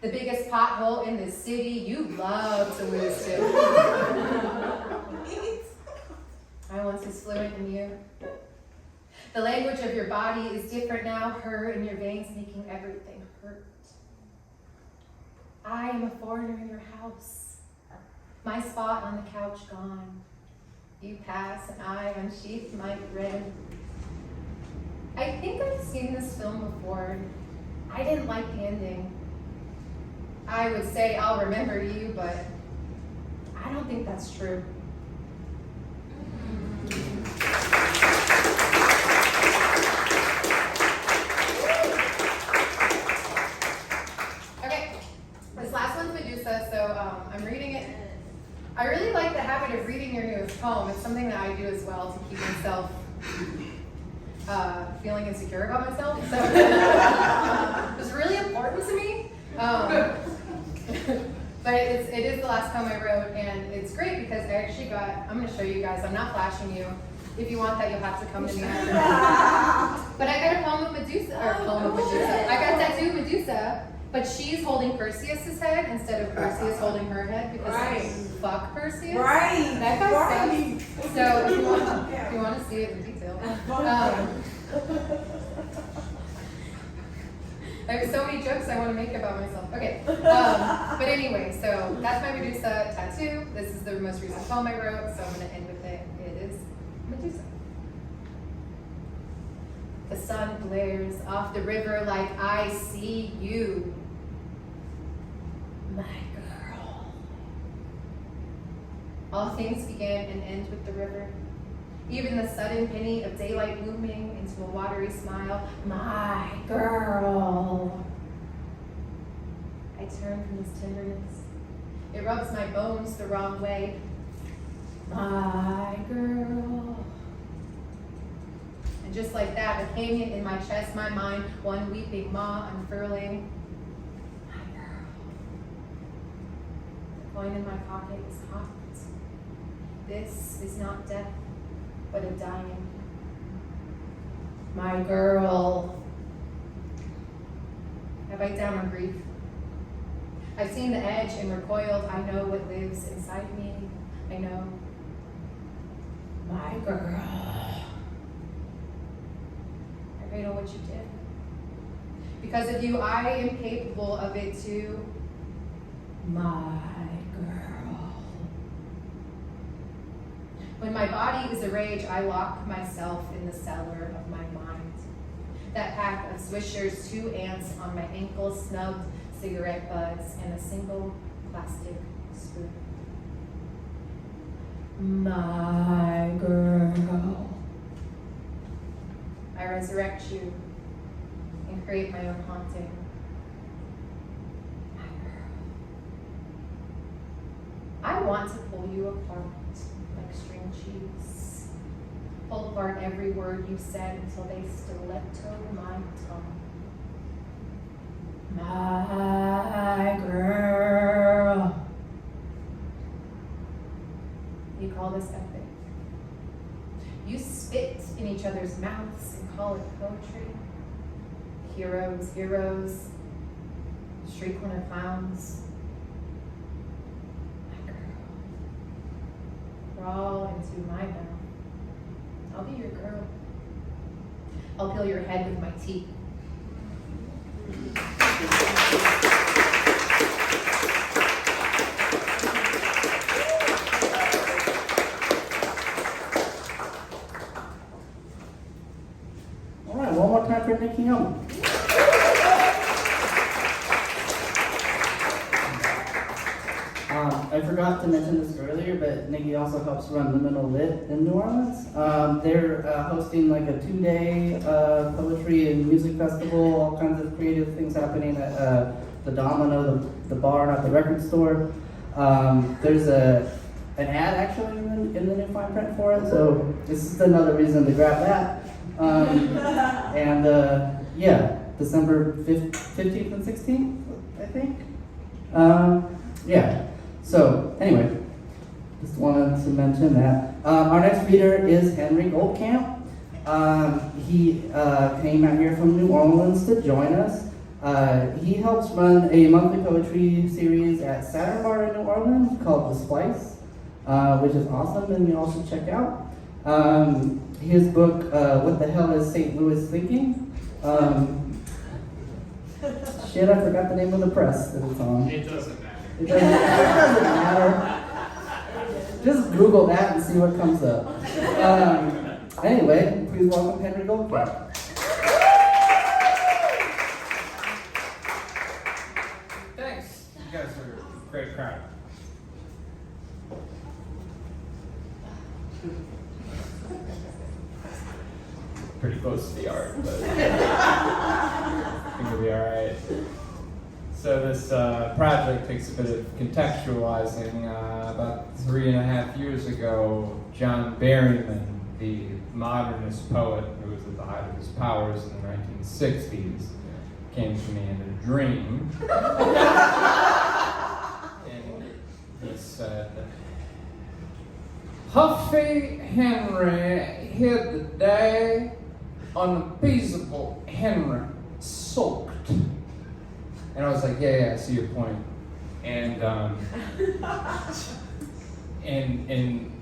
the biggest pothole in the city. You love to lose to. I once was fluent in you. The language of your body is different now, her in your veins making everything hurt. I am a foreigner in your house. My spot on the couch gone. You pass and I unsheath my thread. I think I've seen this film before. I didn't like the ending. I would say I'll remember you, but I don't think that's true. I really like the habit of reading your newest poem. It's something that I do as well to keep myself feeling insecure about myself. So it's really important to me. But it is the last poem I wrote, and it's great because I actually I'm going to show you guys. I'm not flashing you. If you want that, you'll have to come to me after. But I got a poem of Medusa, or poem of Medusa. I got a tattoo of Medusa, but she's holding Perseus's head instead of Perseus holding her head because fuck Perseus. Right. That kind of stuff. So if you want to see it in detail. There's so many jokes I want to make about myself. Okay. But anyway, so that's my Medusa tattoo. This is the most recent poem I wrote, so I'm going to end with it. It is Medusa. The sun glares off the river like I see you, my girl. All things begin and end with the river. Even the sudden penny of daylight blooming into a watery smile, my girl. I turn from this tenderness. It rubs my bones the wrong way. My girl. And just like that, a canyon in my chest, my mind, one weeping maw unfurling. My girl. The coin in my pocket is hot. This is not death, but a dying. My girl. I bite down on grief. I've seen the edge and recoiled. I know what lives inside me. I know. My girl. I know what you did. Because of you, I am capable of it too. My girl. When my body is a rage, I lock myself in the cellar of my mind. That pack of swishers, 2 ants on my ankle, snubbed cigarette butts, and a single plastic spoon. My girl. I resurrect you and create my own haunting. My girl. I want to pull you apart like string cheese. Pull apart every word you said until they stiletto my tongue. My girl. You call this epic. You spit in each other's mouths and call it poetry. Heroes, heroes, street corner clowns. My girl. Crawl into my mouth. I'll be your girl. I'll peel your head with my teeth. All right, one more time for Nikki Ummel. I forgot to mention this earlier, but Nikki also helps run Liminal Lit in New Orleans. They're hosting like a 2-day poetry and music festival, all kinds of creative things happening at the Domino, the bar, not the record store. There's an ad actually in the new fine print for it, so this is another reason to grab that. Yeah, December 15th and 16th, I think. Yeah. So anyway, just wanted to mention that. Our next reader is Henry Goldkamp. He came out here from New Orleans to join us. He helps run a monthly poetry series at Saturn Bar in New Orleans called The Splice, which is awesome and you all should check out. His book, What the Hell is St. Louis Thinking? Shit, I forgot the name of the press that it's on. It doesn't matter. It doesn't matter. Just Google that and see what comes up. Anyway, please welcome Henry Goldkamp. Thanks. You guys are a great crowd. Pretty close to the art, but I think it'll be alright. So this project takes a bit of contextualizing. About 3.5 years ago, John Berryman, the modernist poet who was at the height of his powers in the 1960s, came to me in a dream. And he said, Huffy Henry hid the day, unappeasable Henry sulked. And I was like, yeah, I see your point. And and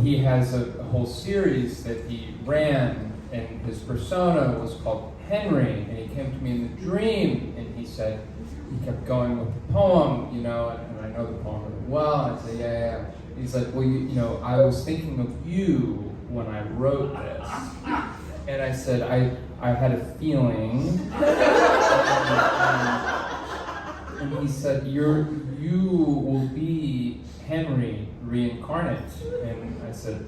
he has a whole series that he ran, and his persona was called Henry, and he came to me in the dream, and he said, he kept going with the poem, and I know the poem really well, and I said, yeah. He's like, well, I was thinking of you when I wrote this. And I said, I had a feeling. And he said, you will be Henry reincarnate. And I said,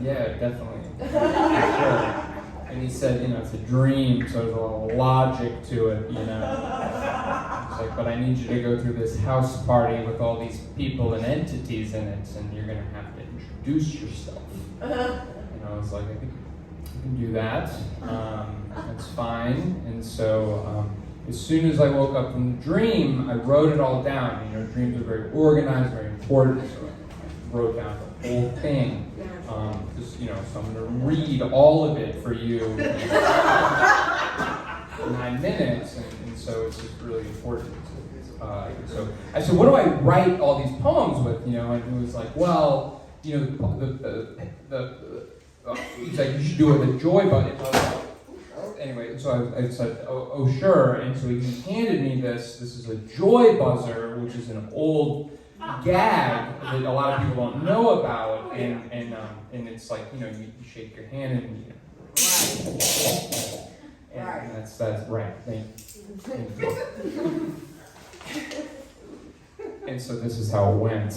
yeah, definitely. Sure. And he said, it's a dream, so there's a little logic to it, It's like, but I need you to go through this house party with all these people and entities in it, and you're gonna have to introduce yourself. And I was like, I think you can do that. That's fine. And so, as soon as I woke up from the dream, I wrote it all down. Dreams are very organized, very important, so I wrote down the whole thing. So I'm going to read all of it for you in 9 minutes, and so it's just really important. So I said, what do I write all these poems with? And it was like, well, he's like, you should do it with a joy button. Anyway, so I said, oh, sure. And so he handed me this. This is a joy buzzer, which is an old gag that a lot of people don't know about. And it's like, you shake your hand and that's right. Thank you. And so this is how it went.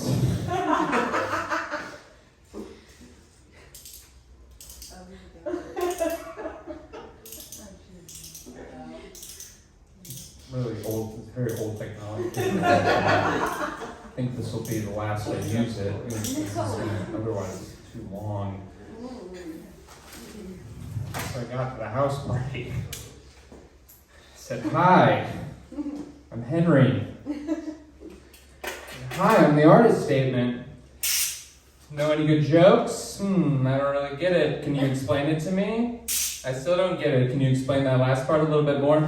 Really old, it's very old technology. I think this will be the last I use it. Otherwise, it's too long. So I got to the house party. I said, hi, I'm Henry. Hi, I'm the artist statement. Know any good jokes? I don't really get it. Can you explain it to me? I still don't get it. Can you explain that last part a little bit more?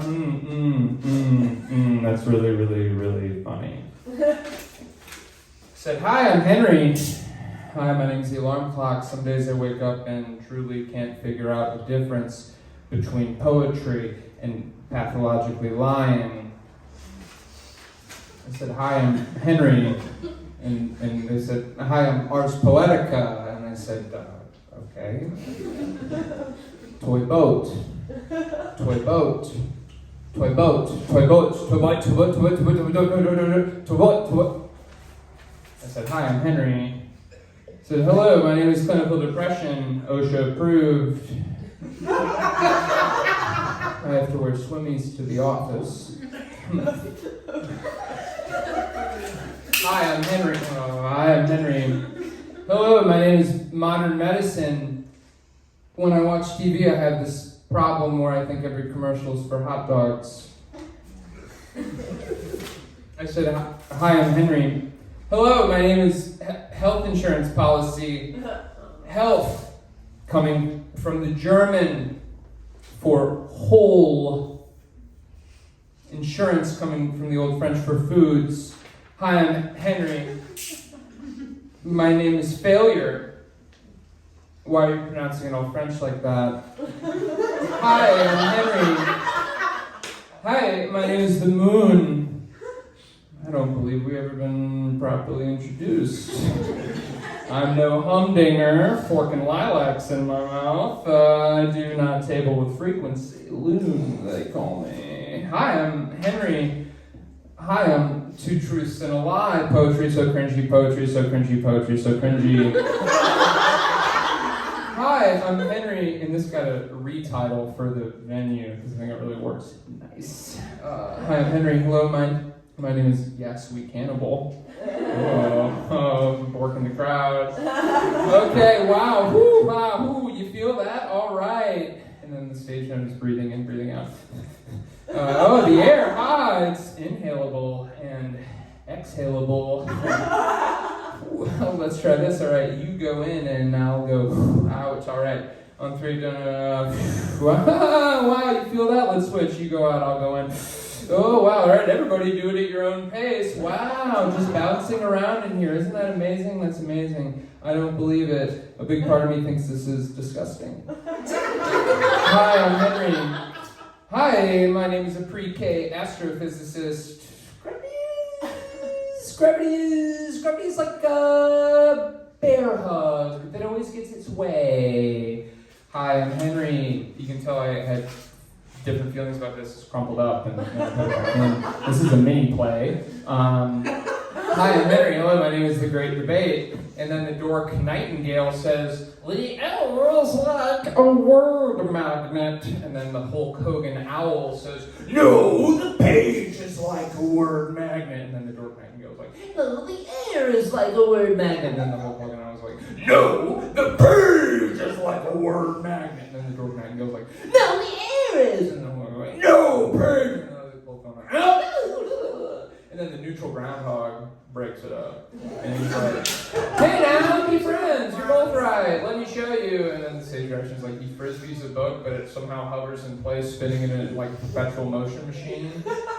That's really, really, really funny. I said, hi, I'm Henry. Hi, my name's the alarm clock. Some days I wake up and truly can't figure out the difference between poetry and pathologically lying. I said, hi, I'm Henry. And they said, hi, I'm Ars Poetica. And I said, okay. Toy boat. Toy boat. Toy boat. Toy boat. Toy boat. Toy boat. Toy boat. Toy boat. Toy boat. I said, hi, I'm Henry. I said, hello, my name is Clinical Depression, OSHA approved. I have to wear swimmies to the office. Hi, I'm Henry. Hi, I'm Henry. Hello, my name is Modern Medicine. When I watch TV, I have this problem where I think every commercial is for hot dogs. I said, hi, I'm Henry. Hello, my name is Health Insurance Policy. Health, coming from the German for whole. Insurance, coming from the Old French for foods. Hi, I'm Henry. My name is Failure. Why are you pronouncing it all French like that? Hi, I'm Henry. Hi, my name is the Moon. I don't believe we've ever been properly introduced. I'm no humdinger, fork and lilacs in my mouth. I do not table with frequency. Loon, they call me. Hi, I'm Henry. Hi, I'm Two Truths and a Lie. Poetry so cringy, poetry so cringy, poetry so cringy. Hi, I'm Henry, and this got a retitle for the venue because I think it really works nice. Hi, I'm Henry. Hello, my My name is Yes, We Cannibal. Oh, working the crowd. Okay, wow, whoo, you feel that? All right. And then the stage name is breathing in, breathing out. The air, it's inhalable and exhalable. Well, let's try this. All right, you go in and I'll go out. All right, on 3, wow, you feel that? Let's switch. You go out, I'll go in. Oh, wow, all right, everybody do it at your own pace. Wow, just bouncing around in here. Isn't that amazing? That's amazing. I don't believe it. A big part of me thinks this is disgusting. Hi, I'm Henry. Hi, my name is a pre-K astrophysicist. Gravity is like a bear hug that always gets its way. Hi, I'm Henry. You can tell I had different feelings about this. It's crumpled up and this is a mini play. Hi, I'm Henry. Hello, my name is The Great Debate. And then the dork Nightingale says, the owl is like a word magnet. And then the Hulk Hogan owl says, no, the page is like a word magnet. And then the dork Nightingale is like, no, the air is like a word magnet. And then the Hulk Hogan owl is like, no, the page is like a word magnet. And then the dork Nightingale is like, no, the air is. And then the Hulk Hogan is like, no, page. And then the Hulk Hogan is like, no. And then the neutral groundhog breaks it up. And he's like, hey now, be friends, you're both right, let me show you. And then the stage direction is like, he frisbees a book, but it somehow hovers in place, spinning in a like perpetual motion machine.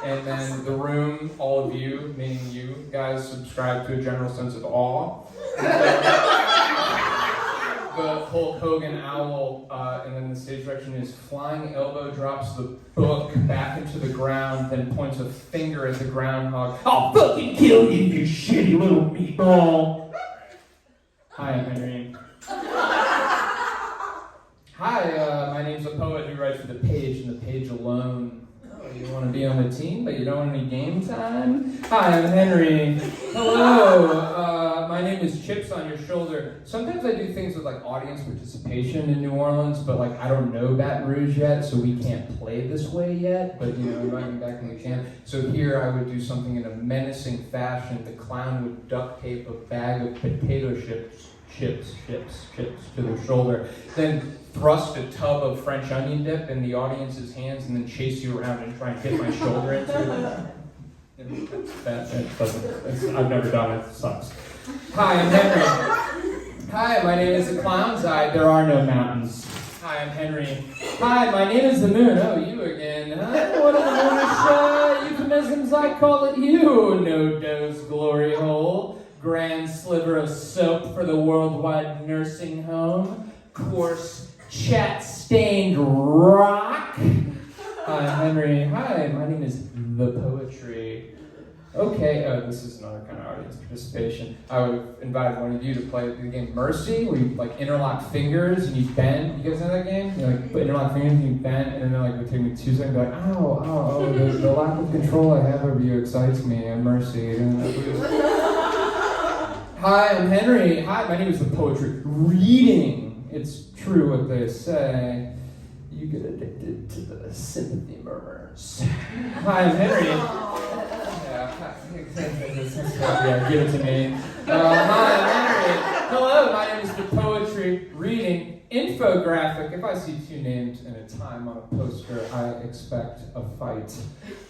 And then the room, all of you, meaning you guys, subscribe to a general sense of awe. The Hulk Hogan owl, and then the stage direction is flying elbow drops the book back into the ground, then points a finger at the groundhog. I'll fucking kill you, you shitty little meatball. Hi, I'm Henry. Hi, my name's a poet who writes for the page and the page alone. You want to be on the team, but you don't want any game time? Hi, I'm Henry. Hello. My name is Chips on Your Shoulder. Sometimes I do things with like audience participation in New Orleans, but like I don't know Baton Rouge yet, so we can't play this way yet. But you know, invite me back when we can. So here I would do something in a menacing fashion. The clown would duct tape a bag of potato chips to their shoulder, then thrust a tub of French onion dip in the audience's hands, and then chase you around and try and hit my shoulder into it. I've never done it. It sucks. Hi, I'm Henry. Hi, my name is the Clown's Eye. There are no mountains. Hi, I'm Henry. Hi, my name is the Moon. Oh, you again. Huh? What are the moonish euphemisms I call it you? No dose glory hole. Grand sliver of soap for the worldwide nursing home. Coarse chat-stained rock. Hi, Henry. Hi, my name is The Poetry. Okay, this is another kind of audience participation. I would invite one of you to play the game Mercy, where you like interlock fingers and you bend. You guys know that game? You like interlock fingers and you bend, and then like it would take me 2 seconds, like, ow, the lack of control I have over you excites me. I'm Mercy. Hi, I'm Henry. Hi, my name is The Poetry. Reading. It's true what they say. You get addicted to the sympathy murmurs. Hi, I'm Henry. Yeah, give it to me. Hi, I'm Henry. Hello, my name is The Poetry. Reading. Infographic. If I see 2 names and a time on a poster, I expect a fight.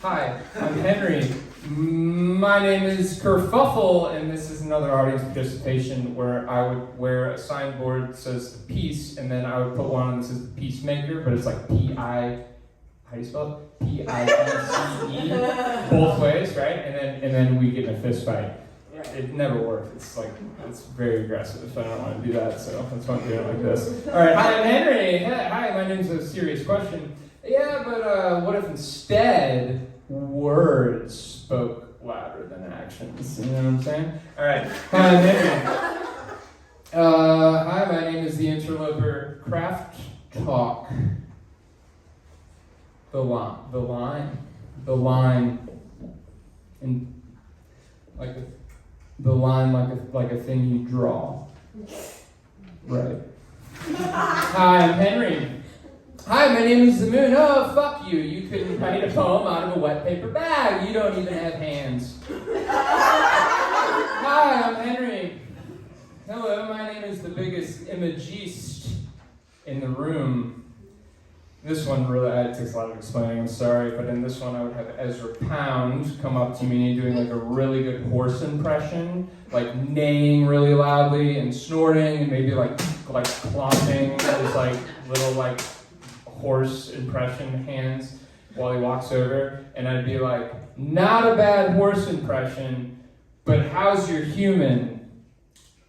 Hi, I'm Henry. My name is Kerfuffle, and this is another audience participation where I would wear a signboard that says the peace, and then I would put one on that says the peacemaker, but it's like P-I, how do you spell it? P-I-E-C-E, both ways, right? And then we get in a fist fight. It never worked. It's very aggressive, so I don't want to do that, so that's why I'm doing it like this. All right, hi, I'm Henry. Hi, my name's a serious question. Yeah, but what if instead words spoke louder than actions? You know what I'm saying? All right, hi, I'm Henry. Hi, my name is the interloper Craft Talk. The line, in like the line like a thing you draw. Right. Hi, I'm Henry. Hi, my name is the Moon. Oh, fuck you. You couldn't write a poem out of a wet paper bag. You don't even have hands. Hi, I'm Henry. Hello, my name is the biggest imagist in the room. This one really, it takes a lot of explaining, I'm sorry, but in this one I would have Ezra Pound come up to me doing like a really good horse impression, like neighing really loudly and snorting and maybe like clomping his like little like horse impression hands while he walks over, and I'd be like, not a bad horse impression, but how's your human?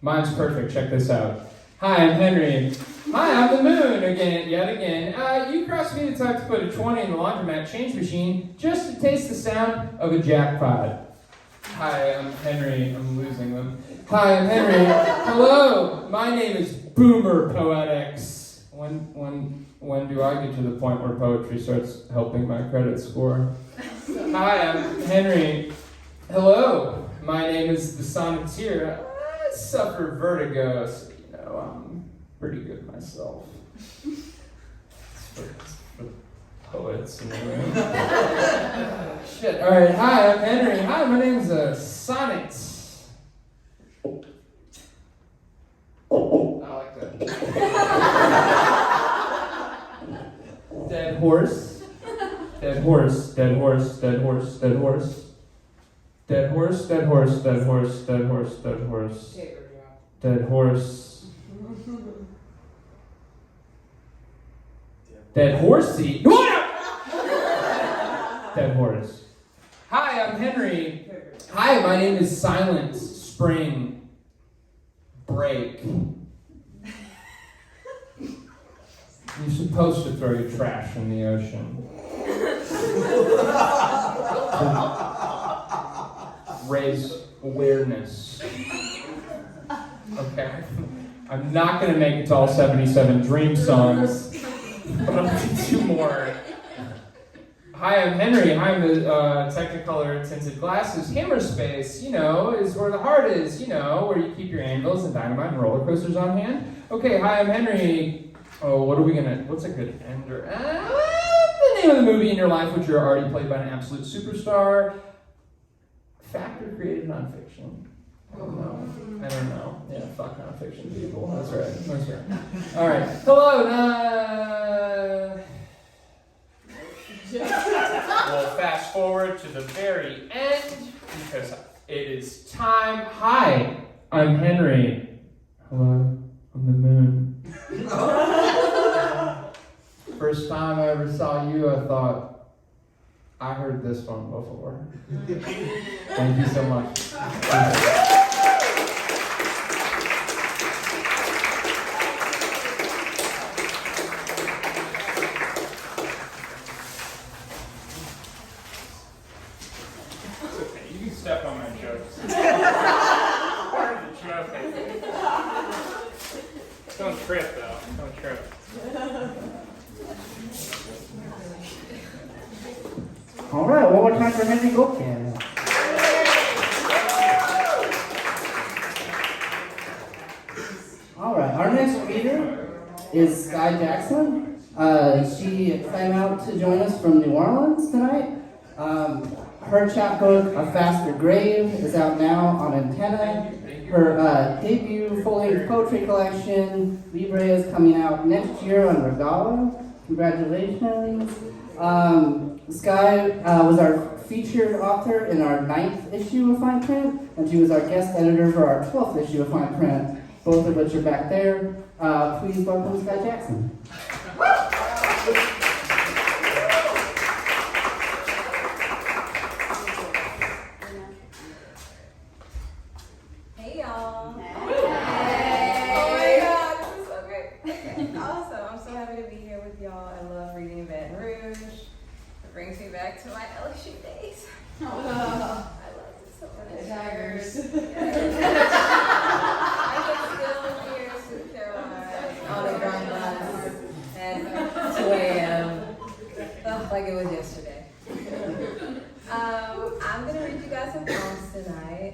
Mine's perfect, check this out. Hi, I'm Henry. Hi, I'm the Moon yet again. You crossed me the type to put a 20 in the laundromat change machine just to taste the sound of a jackpot. Hi, I'm Henry. I'm losing them. Hi, I'm Henry. Hello, my name is Boomer Poetics. When do I get to the point where poetry starts helping my credit score? Hi, I'm Henry. Hello, my name is the Sonneteer. I suffer vertigo, so I'm pretty good myself. It's for poets in the room. Shit. All right. Hi, I'm Henry. Hi, my name's Sonnet. I like that. Dead horse. Dead horse. Dead horse. Dead horse. Dead horse. Dead horse. Dead horse. Dead horse. Dead horse. Dead horse. Dead horse. Dead horsey. Dead horse. Hi, I'm Henry. Hi, my name is Silent Spring Break. You're supposed to throw your trash in the ocean. Raise awareness. Okay. I'm not going to make it to all 77 Dream songs. I'm going to do 2 more. Hi, I'm Henry. I'm the Technicolor tinted glasses. Hammer space, is where the heart is, where you keep your anvils and dynamite and roller coasters on hand. Okay, hi, I'm Henry. Oh, what's a good ender? The name of the movie in your life, which you're already played by an absolute superstar. Fact or created nonfiction? I don't know. Yeah, fuck nonfiction people. That's right. All right. Hello. We'll fast forward to the very end because it is time. Hi, I'm Henry. Hello, I'm the Moon. First time I ever saw you, I thought, I heard this one before. Thank you so much. You can step on my jokes. Part of the joke. Don't trip, though. Don't trip. All right, one more time for Henry Goldkamp. All right, our next reader is Skye Jackson. She came out to join us from New Orleans tonight. Her chapbook, A Faster Grave, is out now on Antenna. Her debut full-length poetry collection, Libre, is coming out next year on Regalo. Congratulations. Skye was our featured author in our 9th issue of Fine Print, and she was our guest editor for our 12th issue of Fine Print, both of which are back there. Please welcome Skye Jackson. Hey y'all. Hey. Oh my God, this is so great. Awesome. I'm so happy to be here with y'all. I love reading in Baton Rouge. It brings me back to my LSU days. I love it so much. Tigers. I can still hear South Carolina on the drum bus at 2 a.m. Like it was yesterday. I'm going to read you guys some poems tonight.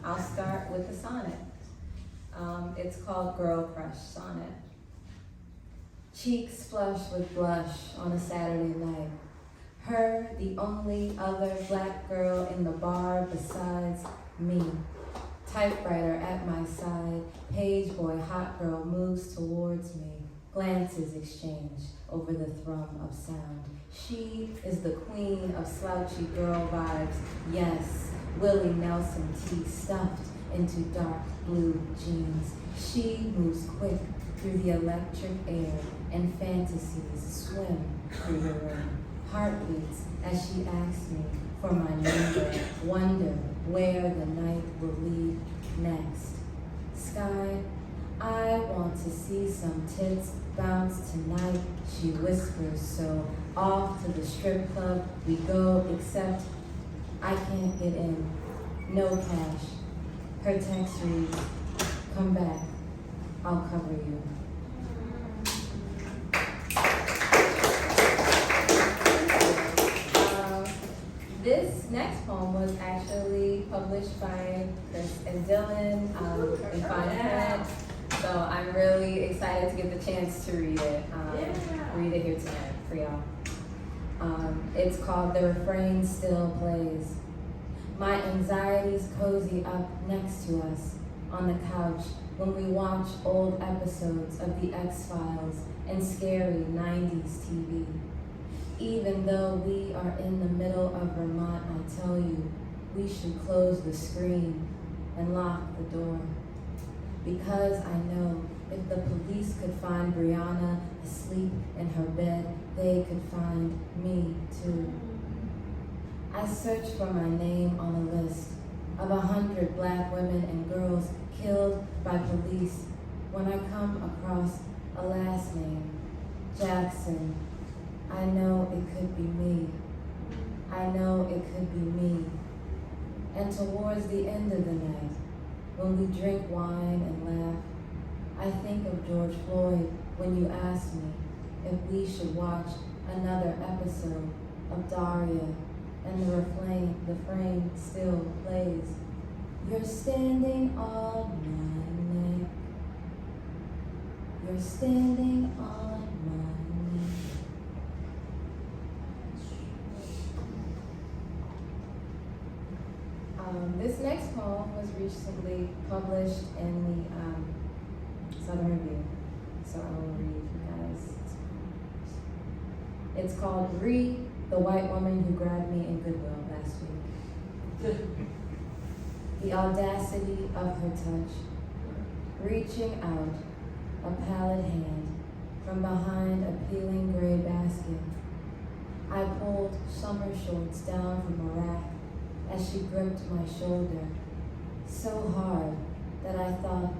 I'll start with a sonnet. It's called Girl Crush Sonnet. cheeks flushed with blush on a Saturday night. Her, the only other black girl in the bar besides me. Typewriter at my side, page boy, hot girl moves towards me. Glances exchange over the thrum of sound. She is the queen of slouchy girl vibes. Yes, Willie Nelson tea stuffed into dark blue jeans. She moves quick through the electric air, and fantasies swim through the room. Heartbeats as she asks me for my number, wonder where the night will lead next. Skye, I want to see some tits bounce tonight, she whispers, so off to the strip club we go, except I can't get in, no cash. Her text reads, come back, I'll cover you. This next poem was actually published by Chris and Dylan in Fine Print, so I'm really excited to get the chance to read it. Read it here tonight for y'all. It's called The Refrain Still Plays. My anxieties cozy up next to us on the couch when we watch old episodes of The X-Files and scary 90s TV. Even though we are in the middle of Vermont, I tell you, we should close the screen and lock the door. Because I know if the police could find Brianna asleep in her bed, they could find me too. I search for my name on a list of 100 black women and girls killed by police when I come across a last name, Jackson. I know it could be me. I know it could be me. And towards the end of the night, when we drink wine and laugh, I think of George Floyd when you asked me if we should watch another episode of Daria, and the refrain still plays. You're standing on my neck. You're standing on my neck. This next poem was recently published in the Southern Review, so I will read you guys. It's called Re, the White Woman Who Grabbed Me in Goodwill Last Week. The audacity of her touch, reaching out a pallid hand from behind a peeling gray basket. I pulled summer shorts down from a rack as she gripped my shoulder, so hard that I thought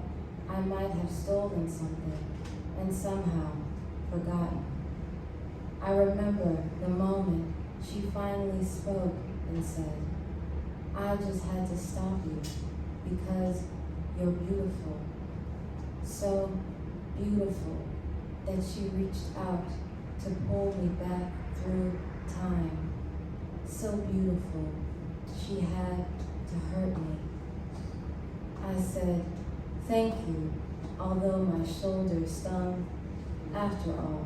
I might have stolen something and somehow forgotten. I remember the moment she finally spoke and said, I just had to stop you because you're beautiful. So beautiful that she reached out to pull me back through time. So beautiful she had to hurt me. I said, thank you, although my shoulder stung. After all,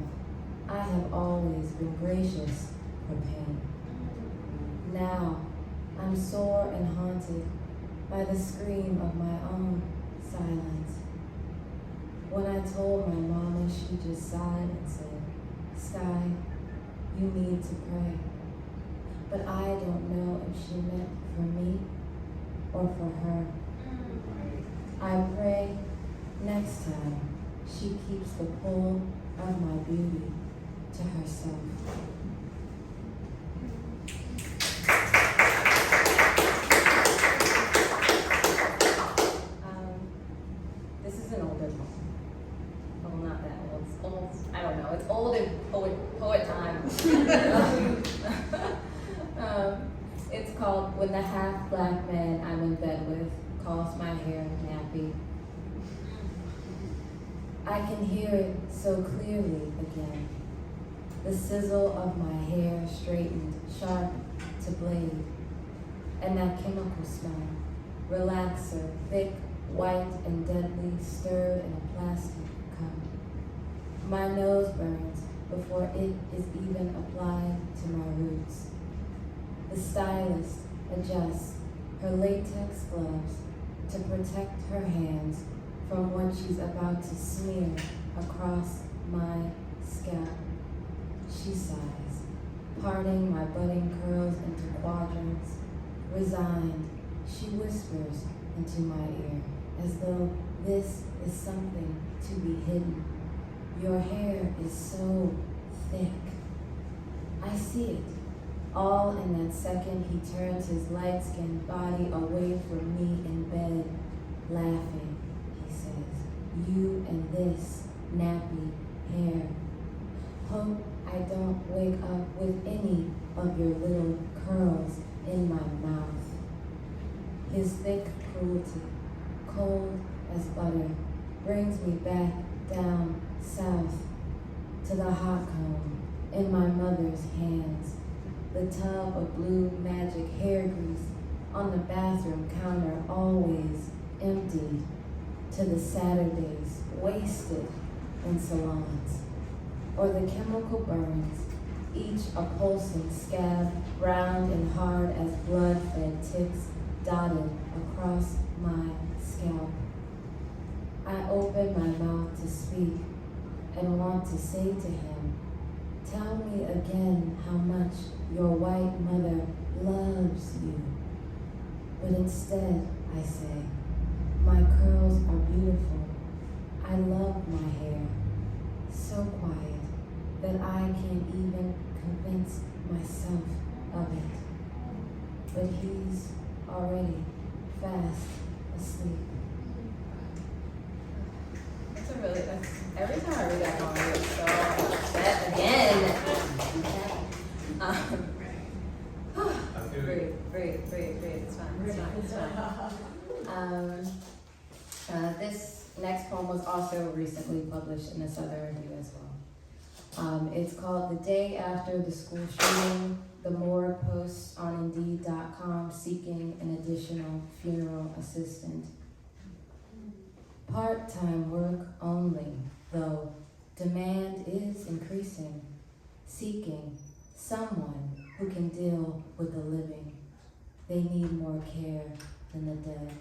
I have always been gracious for pain. Now, I'm sore and haunted by the scream of my own silence. When I told my mama, she just sighed and said, Skye, you need to pray. But I don't know if she meant for me or for her. I pray next time she keeps the pull of my beauty to herself. This is an older poem. Well, not that old. It's old. I don't know. It's old in poet time. It's called When the Half-Black Man I'm in Bed With Calls My Hair Nappy. I can hear it so clearly again. The sizzle of my hair straightened, sharp to blade. And that chemical smell, relaxer, thick, white, and deadly, stirred in a plastic cup. My nose burns before it is even applied to my roots. The stylist adjusts her latex gloves to protect her hands from what she's about to smear across my scalp. She sighs, parting my budding curls into quadrants. Resigned, she whispers into my ear, as though this is something to be hidden. Your hair is so thick. I see it. All in that second, he turns his light-skinned body away from me in bed, laughing. He says, you and this nappy hair. Hope I don't wake up with any of your little curls in my mouth. His thick cruelty, cold as butter, brings me back down south to the hot comb in my mother's hands, the tub of blue magic hair grease on the bathroom counter always emptied, to the Saturdays wasted in salons, or the chemical burns, each a pulsing scab, round and hard as blood-fed ticks dotted across my scalp. I open my mouth to speak and want to say to him, tell me again how much your white mother loves you. But instead, I say, my curls are beautiful. I love my hair. So quiet that I can't even convince myself of it. But he's already fast asleep. Every time I read that poem, I get so upset again. Breathe. It's fine. This next poem was also recently published in this other review as well. It's called The Day After the School Shooting. The Moore posts on Indeed.com seeking an additional funeral assistant. Part-time work only, though demand is increasing, seeking someone who can deal with the living. They need more care than the dead.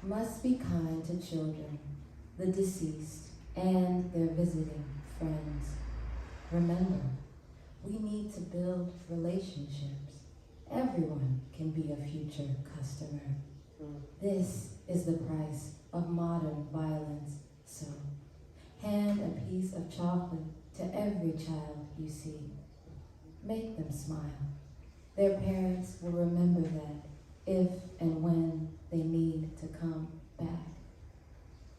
Must be kind to children, the deceased, and their visiting friends. Remember, we need to build relationships. Everyone can be a future customer. This is the price of modern violence, so hand a piece of chocolate to every child you see. Make them smile. Their parents will remember that if and when they need to come back.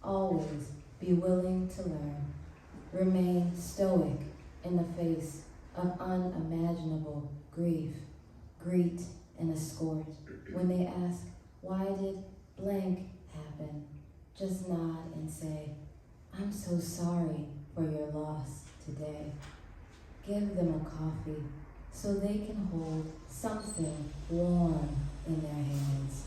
Always be willing to learn. Remain stoic in the face of unimaginable grief. Greet and escort. When they ask, why did blank happen? Just nod and say, I'm so sorry for your loss today. Give them a coffee so they can hold something warm in their hands.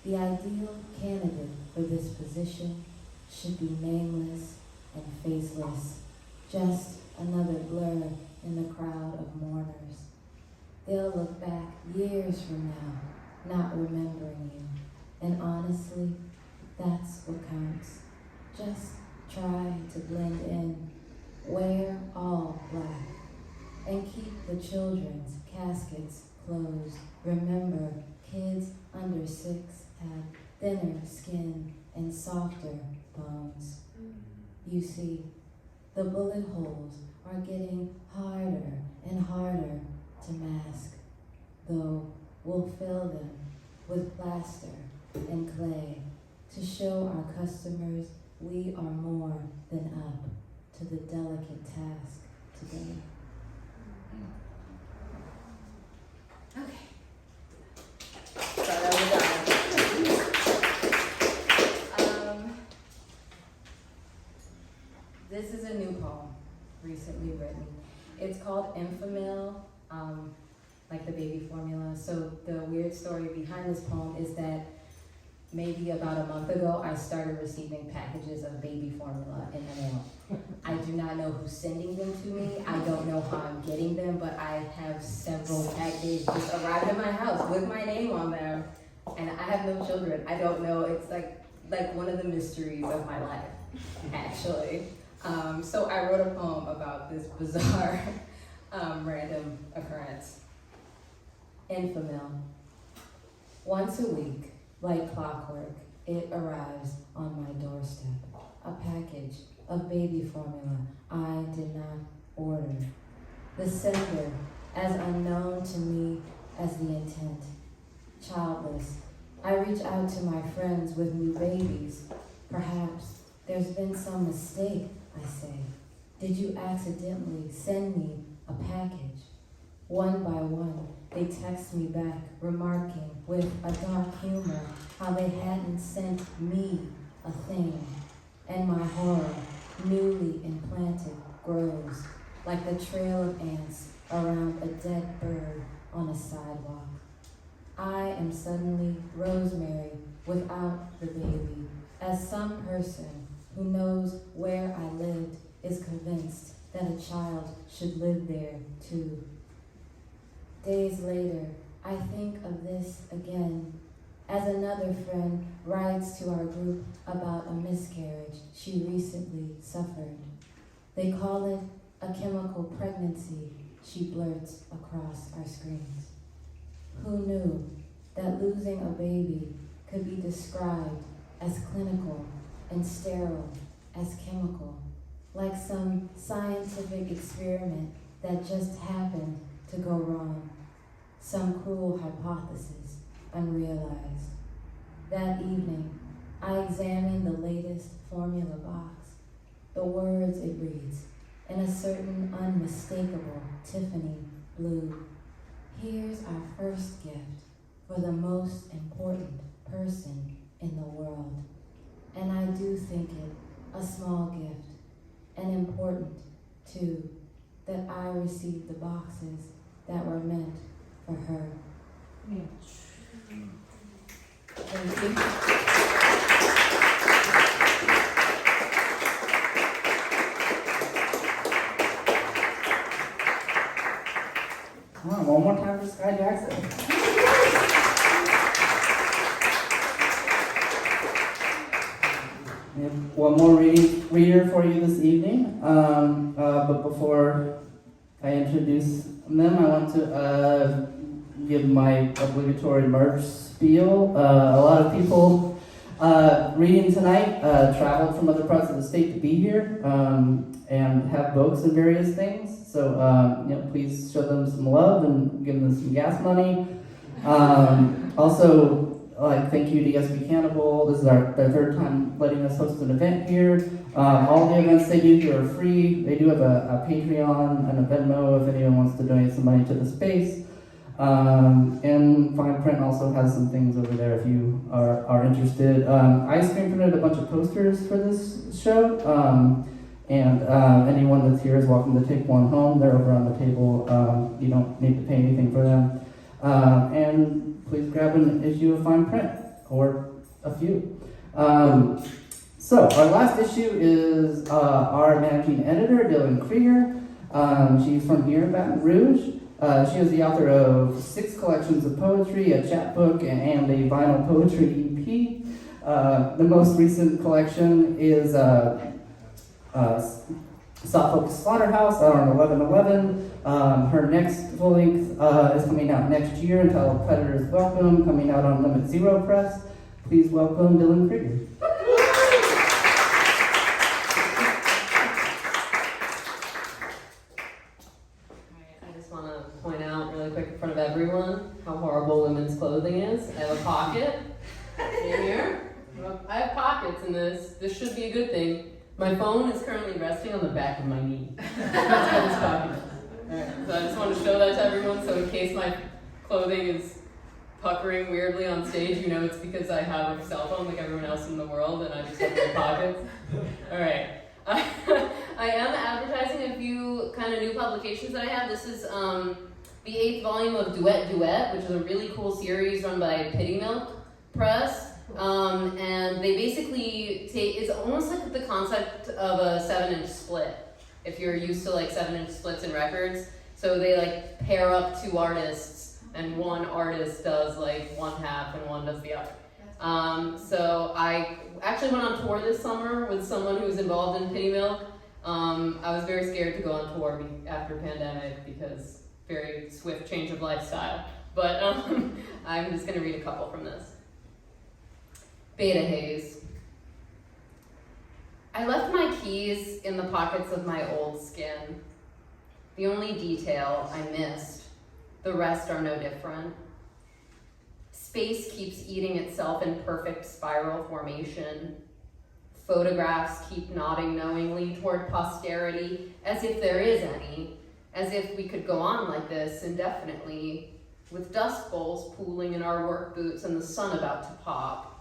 The ideal candidate for this position should be nameless and faceless, just another blur in the crowd of mourners. They'll look back years from now, not remembering you. And honestly, that's what counts. Just try to blend in, wear all black, and keep the children's caskets closed. Remember, kids under 6 have thinner skin and softer bones. You see, the bullet holes are getting harder and harder to mask, though we'll fill them with plaster and clay to show our customers we are more than up to the delicate task today. Okay. So that was done. This is a new poem, recently written. It's called Infamil, like the baby formula. So the weird story behind this poem is that maybe about a month ago, I started receiving packages of baby formula in the mail. I do not know who's sending them to me. I don't know how I'm getting them, but I have several packages just arrived at my house with my name on them. And I have no children. I don't know. It's like one of the mysteries of my life, actually. So I wrote a poem about this bizarre random occurrence. Infamil. Once a week, like clockwork, it arrives on my doorstep. A package of baby formula I did not order. The sender, as unknown to me as the intent. Childless, I reach out to my friends with new babies. Perhaps there's been some mistake, I say. Did you accidentally send me a package? One by one, they text me back, remarking with a dark humor how they hadn't sent me a thing. And my horror, newly implanted, grows like the trail of ants around a dead bird on a sidewalk. I am suddenly Rosemary without the baby, as some person who knows where I lived is convinced that a child should live there too. Days later, I think of this again, as another friend writes to our group about a miscarriage she recently suffered. They call it a chemical pregnancy, she blurts across our screens. Who knew that losing a baby could be described as clinical and sterile as chemical, like some scientific experiment that just happened to go wrong, some cruel hypothesis unrealized. That evening, I examined the latest formula box. The words it reads, in a certain unmistakable Tiffany blue. Here's our first gift for the most important person in the world. And I do think it a small gift, and important too, that I received the boxes that were meant for her. Thank you. Come on, one more time for Skye Jackson. We have one more reader for you this evening, but before I introduce them, I want to give my obligatory merch spiel. A lot of people reading tonight traveled from other parts of the state to be here and have books and various things. So please show them some love and give them some gas money. Also, thank you to Yes We Cannibal. This is their third time letting us host an event here. All the events they do here are free. They do have a Patreon and a Venmo if anyone wants to donate some money to the space. And Fine Print also has some things over there if you are interested. I screen printed a bunch of posters for this show. And anyone that's here is welcome to take one home. They're over on the table. You don't need to pay anything for them. And please grab an issue of Fine Print, or a few. So our last issue is our managing editor, Dylan Krieger. She's from here in Baton Rouge. She is the author of 6 collections of poetry, a chapbook, and a vinyl poetry EP. The most recent collection is Suffolk Slaughterhouse out on 11/11. Her next full length is coming out next year, entitled Predators Welcome, coming out on Limit Zero Press. Please welcome Dylan Krieger. I just want to point out really quick in front of everyone how horrible women's clothing is. I have a pocket in here. I have pockets in this. This should be a good thing. My phone is currently resting on the back of my knee. That's what this pocket is. Alright, so I just want to show that to everyone, so in case my clothing is puckering weirdly on stage, you know it's because I have a cell phone like everyone else in the world and I just have my pockets. Alright. I am advertising a few kind of new publications that I have. This is the 8th volume of Duet, which is a really cool series run by Pity Milk Press. And they basically it's almost like the concept of a 7-inch split. If you're used to like 7-inch splits in records, so they like pair up two artists, and one artist does like one half and one does the other. So I actually went on tour this summer with someone who was involved in Penny Milk. I was very scared to go on tour after pandemic because very swift change of lifestyle. But I'm just going to read a couple from this. Beta Haze. I left my keys in the pockets of my old skin. The only detail I missed, the rest are no different. Space keeps eating itself in perfect spiral formation. Photographs keep nodding knowingly toward posterity, as if there is any, as if we could go on like this indefinitely, with dust bowls pooling in our work boots and the sun about to pop.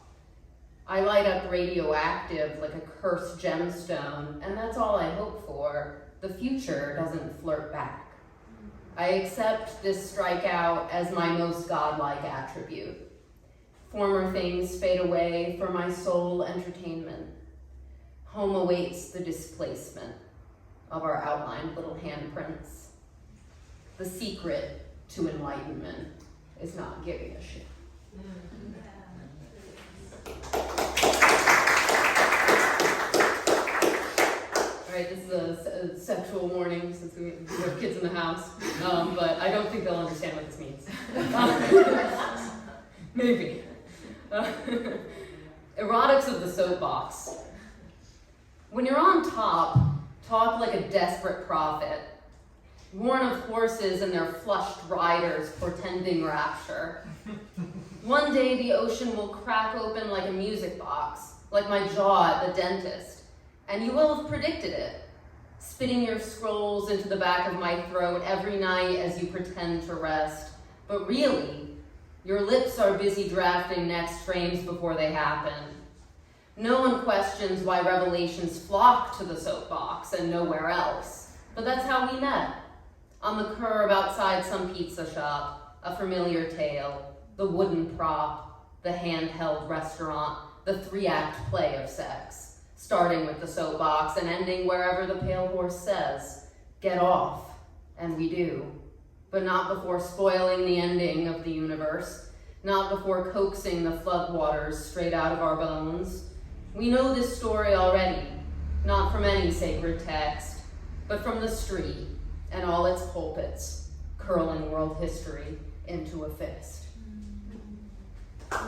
I light up radioactive like a cursed gemstone, and that's all I hope for. The future doesn't flirt back. I accept this strikeout as my most godlike attribute. Former things fade away for my sole entertainment. Home awaits the displacement of our outlined little handprints. The secret to enlightenment is not giving a shit. Alright, this is a sexual warning since we have kids in the house, but I don't think they'll understand what this means. Maybe. Erotics of the soapbox. When you're on top, talk like a desperate prophet, worn of horses and their flushed riders portending rapture. One day the ocean will crack open like a music box, like my jaw at the dentist, and you will have predicted it, spitting your scrolls into the back of my throat every night as you pretend to rest. But really, your lips are busy drafting next frames before they happen. No one questions why revelations flock to the soapbox and nowhere else, but that's how we met. On the curb outside some pizza shop, a familiar tale, the wooden prop, the handheld restaurant, the 3-act play of sex, starting with the soapbox and ending wherever the pale horse says, get off, and we do. But not before spoiling the ending of the universe, not before coaxing the floodwaters straight out of our bones. We know this story already, not from any sacred text, but from the street and all its pulpits, curling world history into a fist. All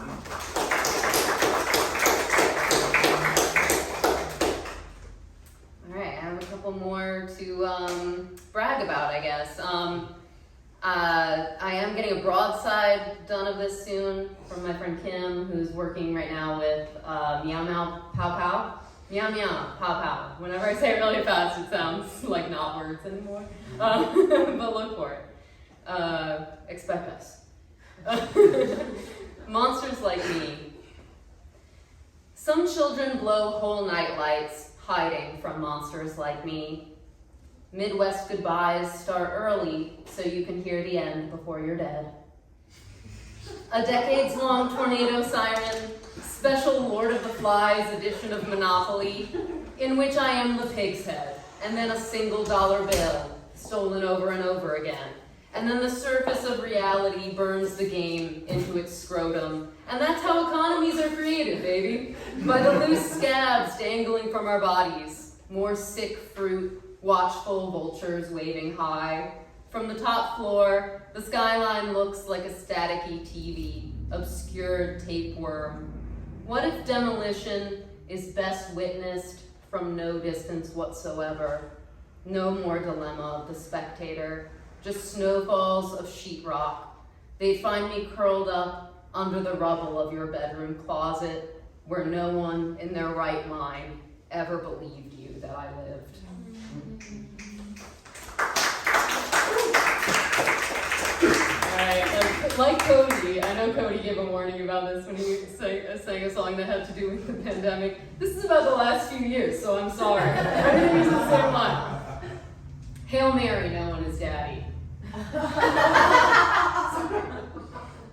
right, I have a couple more to brag about, I guess. I am getting a broadside done of this soon from my friend Kim, who's working right now with Meow Meow Pow Pow. Meow Meow Pow Pow. Whenever I say it really fast, it sounds like not words anymore. But look for it. Expect us. Monsters like me. Some children blow whole night lights, hiding from monsters like me. Midwest goodbyes start early so you can hear the end before you're dead. A decades-long tornado siren, special Lord of the Flies edition of Monopoly, in which I am the pig's head, and then a single dollar bill, stolen over and over again. And then the surface of reality burns the game into its scrotum. And that's how economies are created, baby. By the loose scabs dangling from our bodies. More sick fruit, watchful vultures waving high. From the top floor, the skyline looks like a staticky TV, obscured tapeworm. What if demolition is best witnessed from no distance whatsoever? No more dilemma of the spectator, just snowfalls of sheetrock. They'd find me curled up under the rubble of your bedroom closet, where no one in their right mind ever believed you that I lived. Alright, like Cody, I know Cody gave a warning about this when he sang a song that had to do with the pandemic. This is about the last few years, so I'm sorry. I'm going to use the same line. Hail Mary, no one is daddy.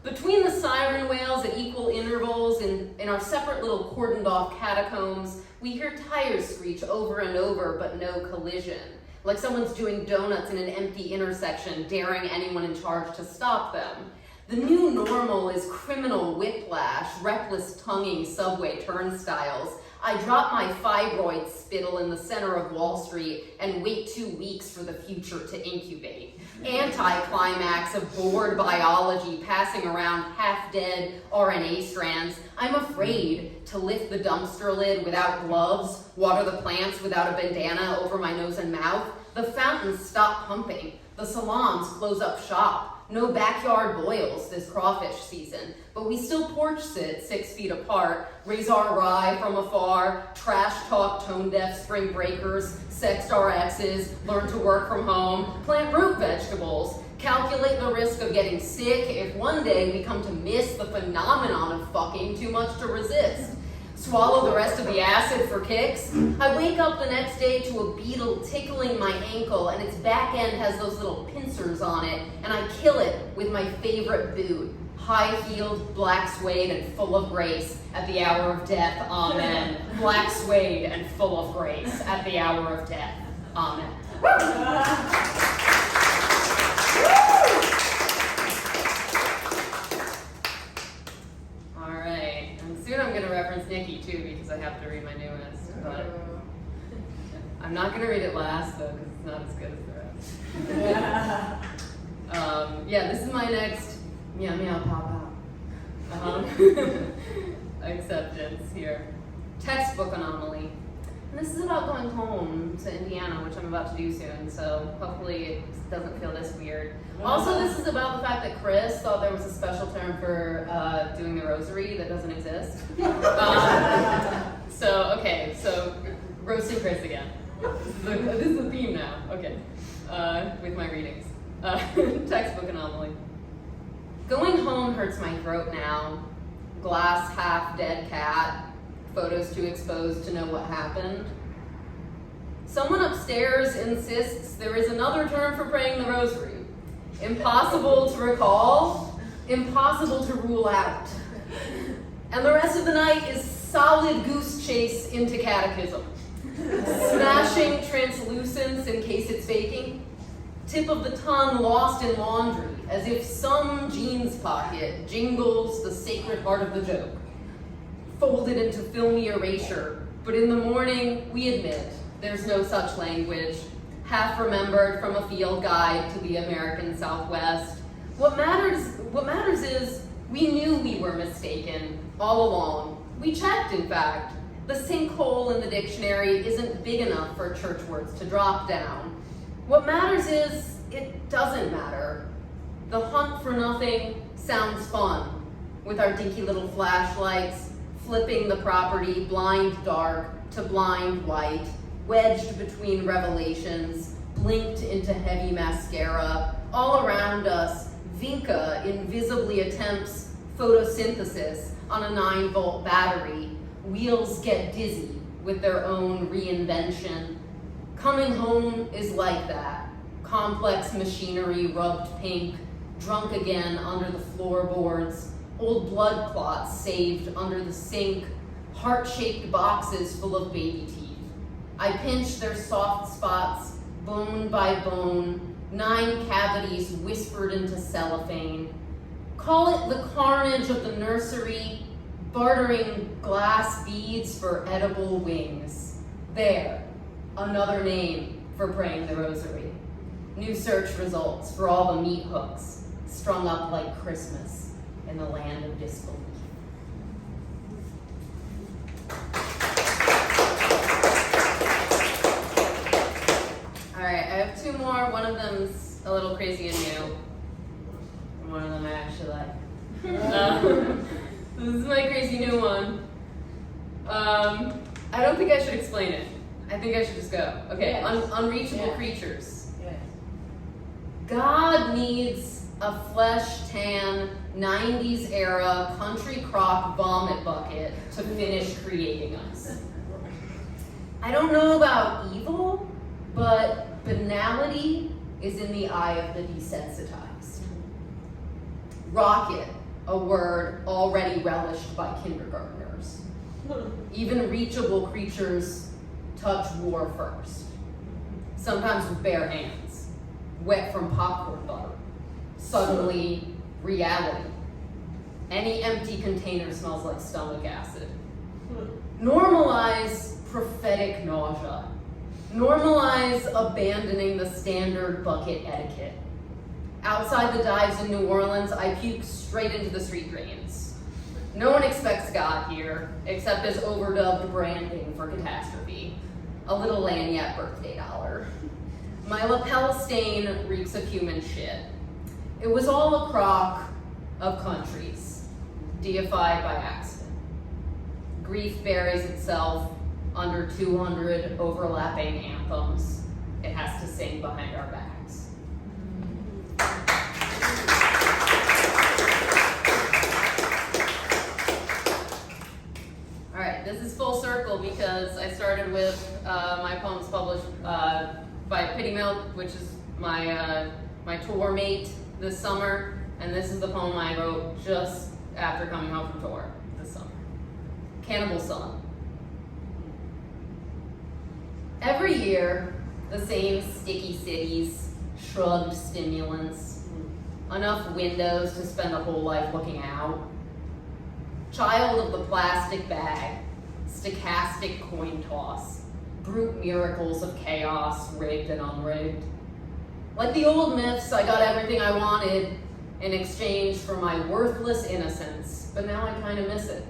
Between Between the siren wails at equal intervals in our separate little cordoned off catacombs, we hear tires screech over and over, but no collision. Like someone's doing donuts in an empty intersection, daring anyone in charge to stop them. The new normal is criminal whiplash, reckless tonguing subway turnstiles. I drop my fibroid spittle in the center of Wall Street and wait 2 weeks for the future to incubate. Anti-climax of bored biology passing around half-dead RNA strands. I'm afraid to lift the dumpster lid without gloves, water the plants without a bandana over my nose and mouth. The fountains stop pumping. The salons close up shop. No backyard boils this crawfish season, but we still porch sit 6 feet apart, raise our rye from afar, trash talk tone-deaf spring breakers, sext our exes, learn to work from home, plant root vegetables, calculate the risk of getting sick if one day we come to miss the phenomenon of fucking too much to resist. Swallow the rest of the acid for kicks. I wake up the next day to a beetle tickling my ankle and its back end has those little pincers on it, and I kill it with my favorite boot. High-heeled, black suede, and full of grace at the hour of death, amen. Black suede and full of grace at the hour of death, amen. Soon I'm going to reference Nikki too because I have to read my newest, but I'm not going to read it last though because it's not as good as the rest. Yeah, this is my next meow meow pow pow acceptance here. Textbook anomaly. And this is about going home to Indiana, which I'm about to do soon, so hopefully it doesn't feel this weird. Also, this is about the fact that Chris thought there was a special term for doing the rosary that doesn't exist. So roasting Chris again. This is the theme now, okay, with my readings. Textbook anomaly. Going home hurts my throat now. Glass half dead cat. Photos too exposed to know what happened. Someone upstairs insists there is another term for praying the rosary. Impossible to recall, impossible to rule out. And the rest of the night is solid goose chase into catechism. Smashing translucence in case it's faking. Tip of the tongue lost in laundry, as if some jeans pocket jingles the sacred heart of the joke. Folded into filmy erasure, but in the morning, we admit there's no such language, half remembered from a field guide to the American Southwest. What matters is we knew we were mistaken all along. We checked, in fact. The sinkhole in the dictionary isn't big enough for church words to drop down. What matters is it doesn't matter. The hunt for nothing sounds fun, with our dinky little flashlights, flipping the property blind dark to blind white, wedged between revelations, blinked into heavy mascara. All around us, Vinca invisibly attempts photosynthesis on a 9-volt battery. Wheels get dizzy with their own reinvention. Coming home is like that. Complex machinery rubbed pink, drunk again under the floorboards, old blood clots saved under the sink, heart-shaped boxes full of baby teeth. I pinch their soft spots, bone by bone, 9 cavities whispered into cellophane. Call it the carnage of the nursery, bartering glass beads for edible wings. There, another name for praying the rosary. New search results for all the meat hooks, strung up like Christmas in the land of disbelief. All right, I have 2 more. One of them's a little crazy and new. And one of them I actually like. This is my crazy new one. I don't think I should explain it. I think I should just go. Okay, yes. Unreachable creatures. Yes. God needs a flesh tan 90s era country crock vomit bucket to finish creating us. I don't know about evil, but banality is in the eye of the desensitized. Rocket a word already relished by kindergartners. Even reachable creatures touch war first, sometimes with bare hands, wet from popcorn butter. Suddenly, reality. Any empty container smells like stomach acid. Normalize prophetic nausea. Normalize abandoning the standard bucket etiquette. Outside the dives in New Orleans, I puke straight into the street drains. No one expects God here, except as overdubbed branding for catastrophe. A little lanyard birthday dollar. My lapel stain reeks of human shit. It was all a crock of countries, deified by accident. Grief buries itself under 200 overlapping anthems it has to sing behind our backs. All right, this is full circle because I started with my poems published by Pity Milk, which is my tour mate this summer, and this is the poem I wrote just after coming home from tour this summer. Cannibal Sun. Every year, the same sticky cities, shrugged stimulants, enough windows to spend a whole life looking out. Child of the plastic bag, stochastic coin toss, brute miracles of chaos, rigged and unrigged. Like the old myths, I got everything I wanted in exchange for my worthless innocence, but now I kind of miss it.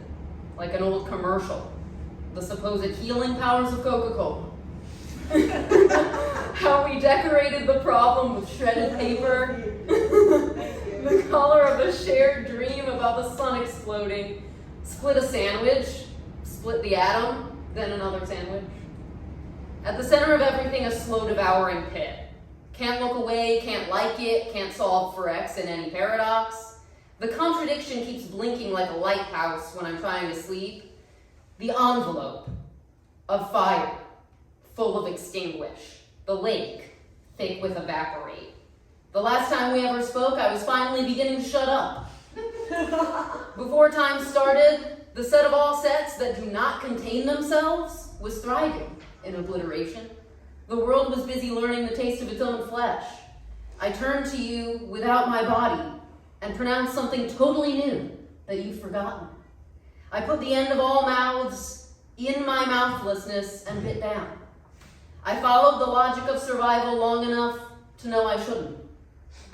Like an old commercial, the supposed healing powers of Coca-Cola. How we decorated the problem with shredded paper, the color of a shared dream about the sun exploding, split a sandwich, split the atom, then another sandwich. At the center of everything, a slow devouring pit. Can't look away, can't like it, can't solve for X in any paradox. The contradiction keeps blinking like a lighthouse when I'm trying to sleep. The envelope of fire, full of extinguish. The lake, thick with evaporate. The last time we ever spoke, I was finally beginning to shut up. Before time started, the set of all sets that do not contain themselves was thriving in obliteration. The world was busy learning the taste of its own flesh. I turned to you without my body and pronounced something totally new that you've forgotten. I put the end of all mouths in my mouthlessness and bit down. I followed the logic of survival long enough to know I shouldn't.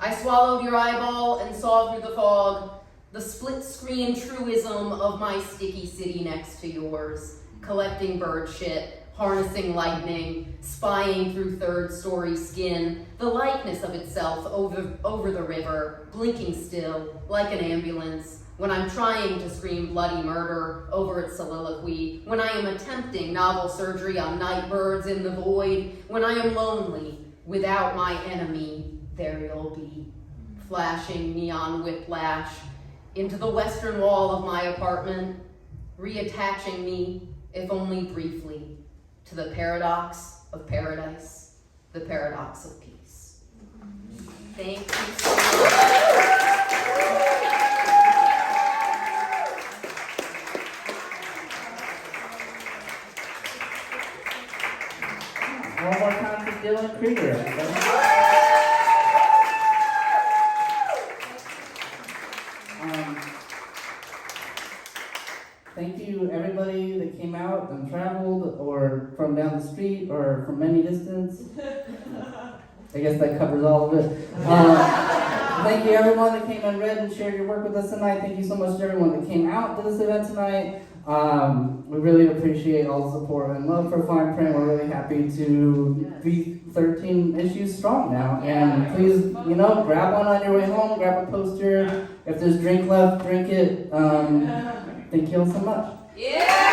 I swallowed your eyeball and saw through the fog the split-screen truism of my sticky city next to yours, collecting bird shit, harnessing lightning, spying through third-story skin, the likeness of itself over the river, blinking still, like an ambulance, when I'm trying to scream bloody murder over its soliloquy, when I am attempting novel surgery on night birds in the void, when I am lonely, without my enemy, there you'll be, flashing neon whiplash into the western wall of my apartment, reattaching me, if only briefly, to the paradox of paradise, the paradox of peace. Thank you so much. One more time for Dylan Krieger. Thank you everybody that came out and traveled, or from down the street, or from any distance. I guess that covers all of it. Thank you everyone that came and read and shared your work with us tonight. Thank you so much to everyone that came out to this event tonight. We really appreciate all the support and love for Fine Print. We're really happy to be 13 issues strong now. And please, grab one on your way home, grab a poster. If there's drink left, drink it. Thank you all so much. Yeah!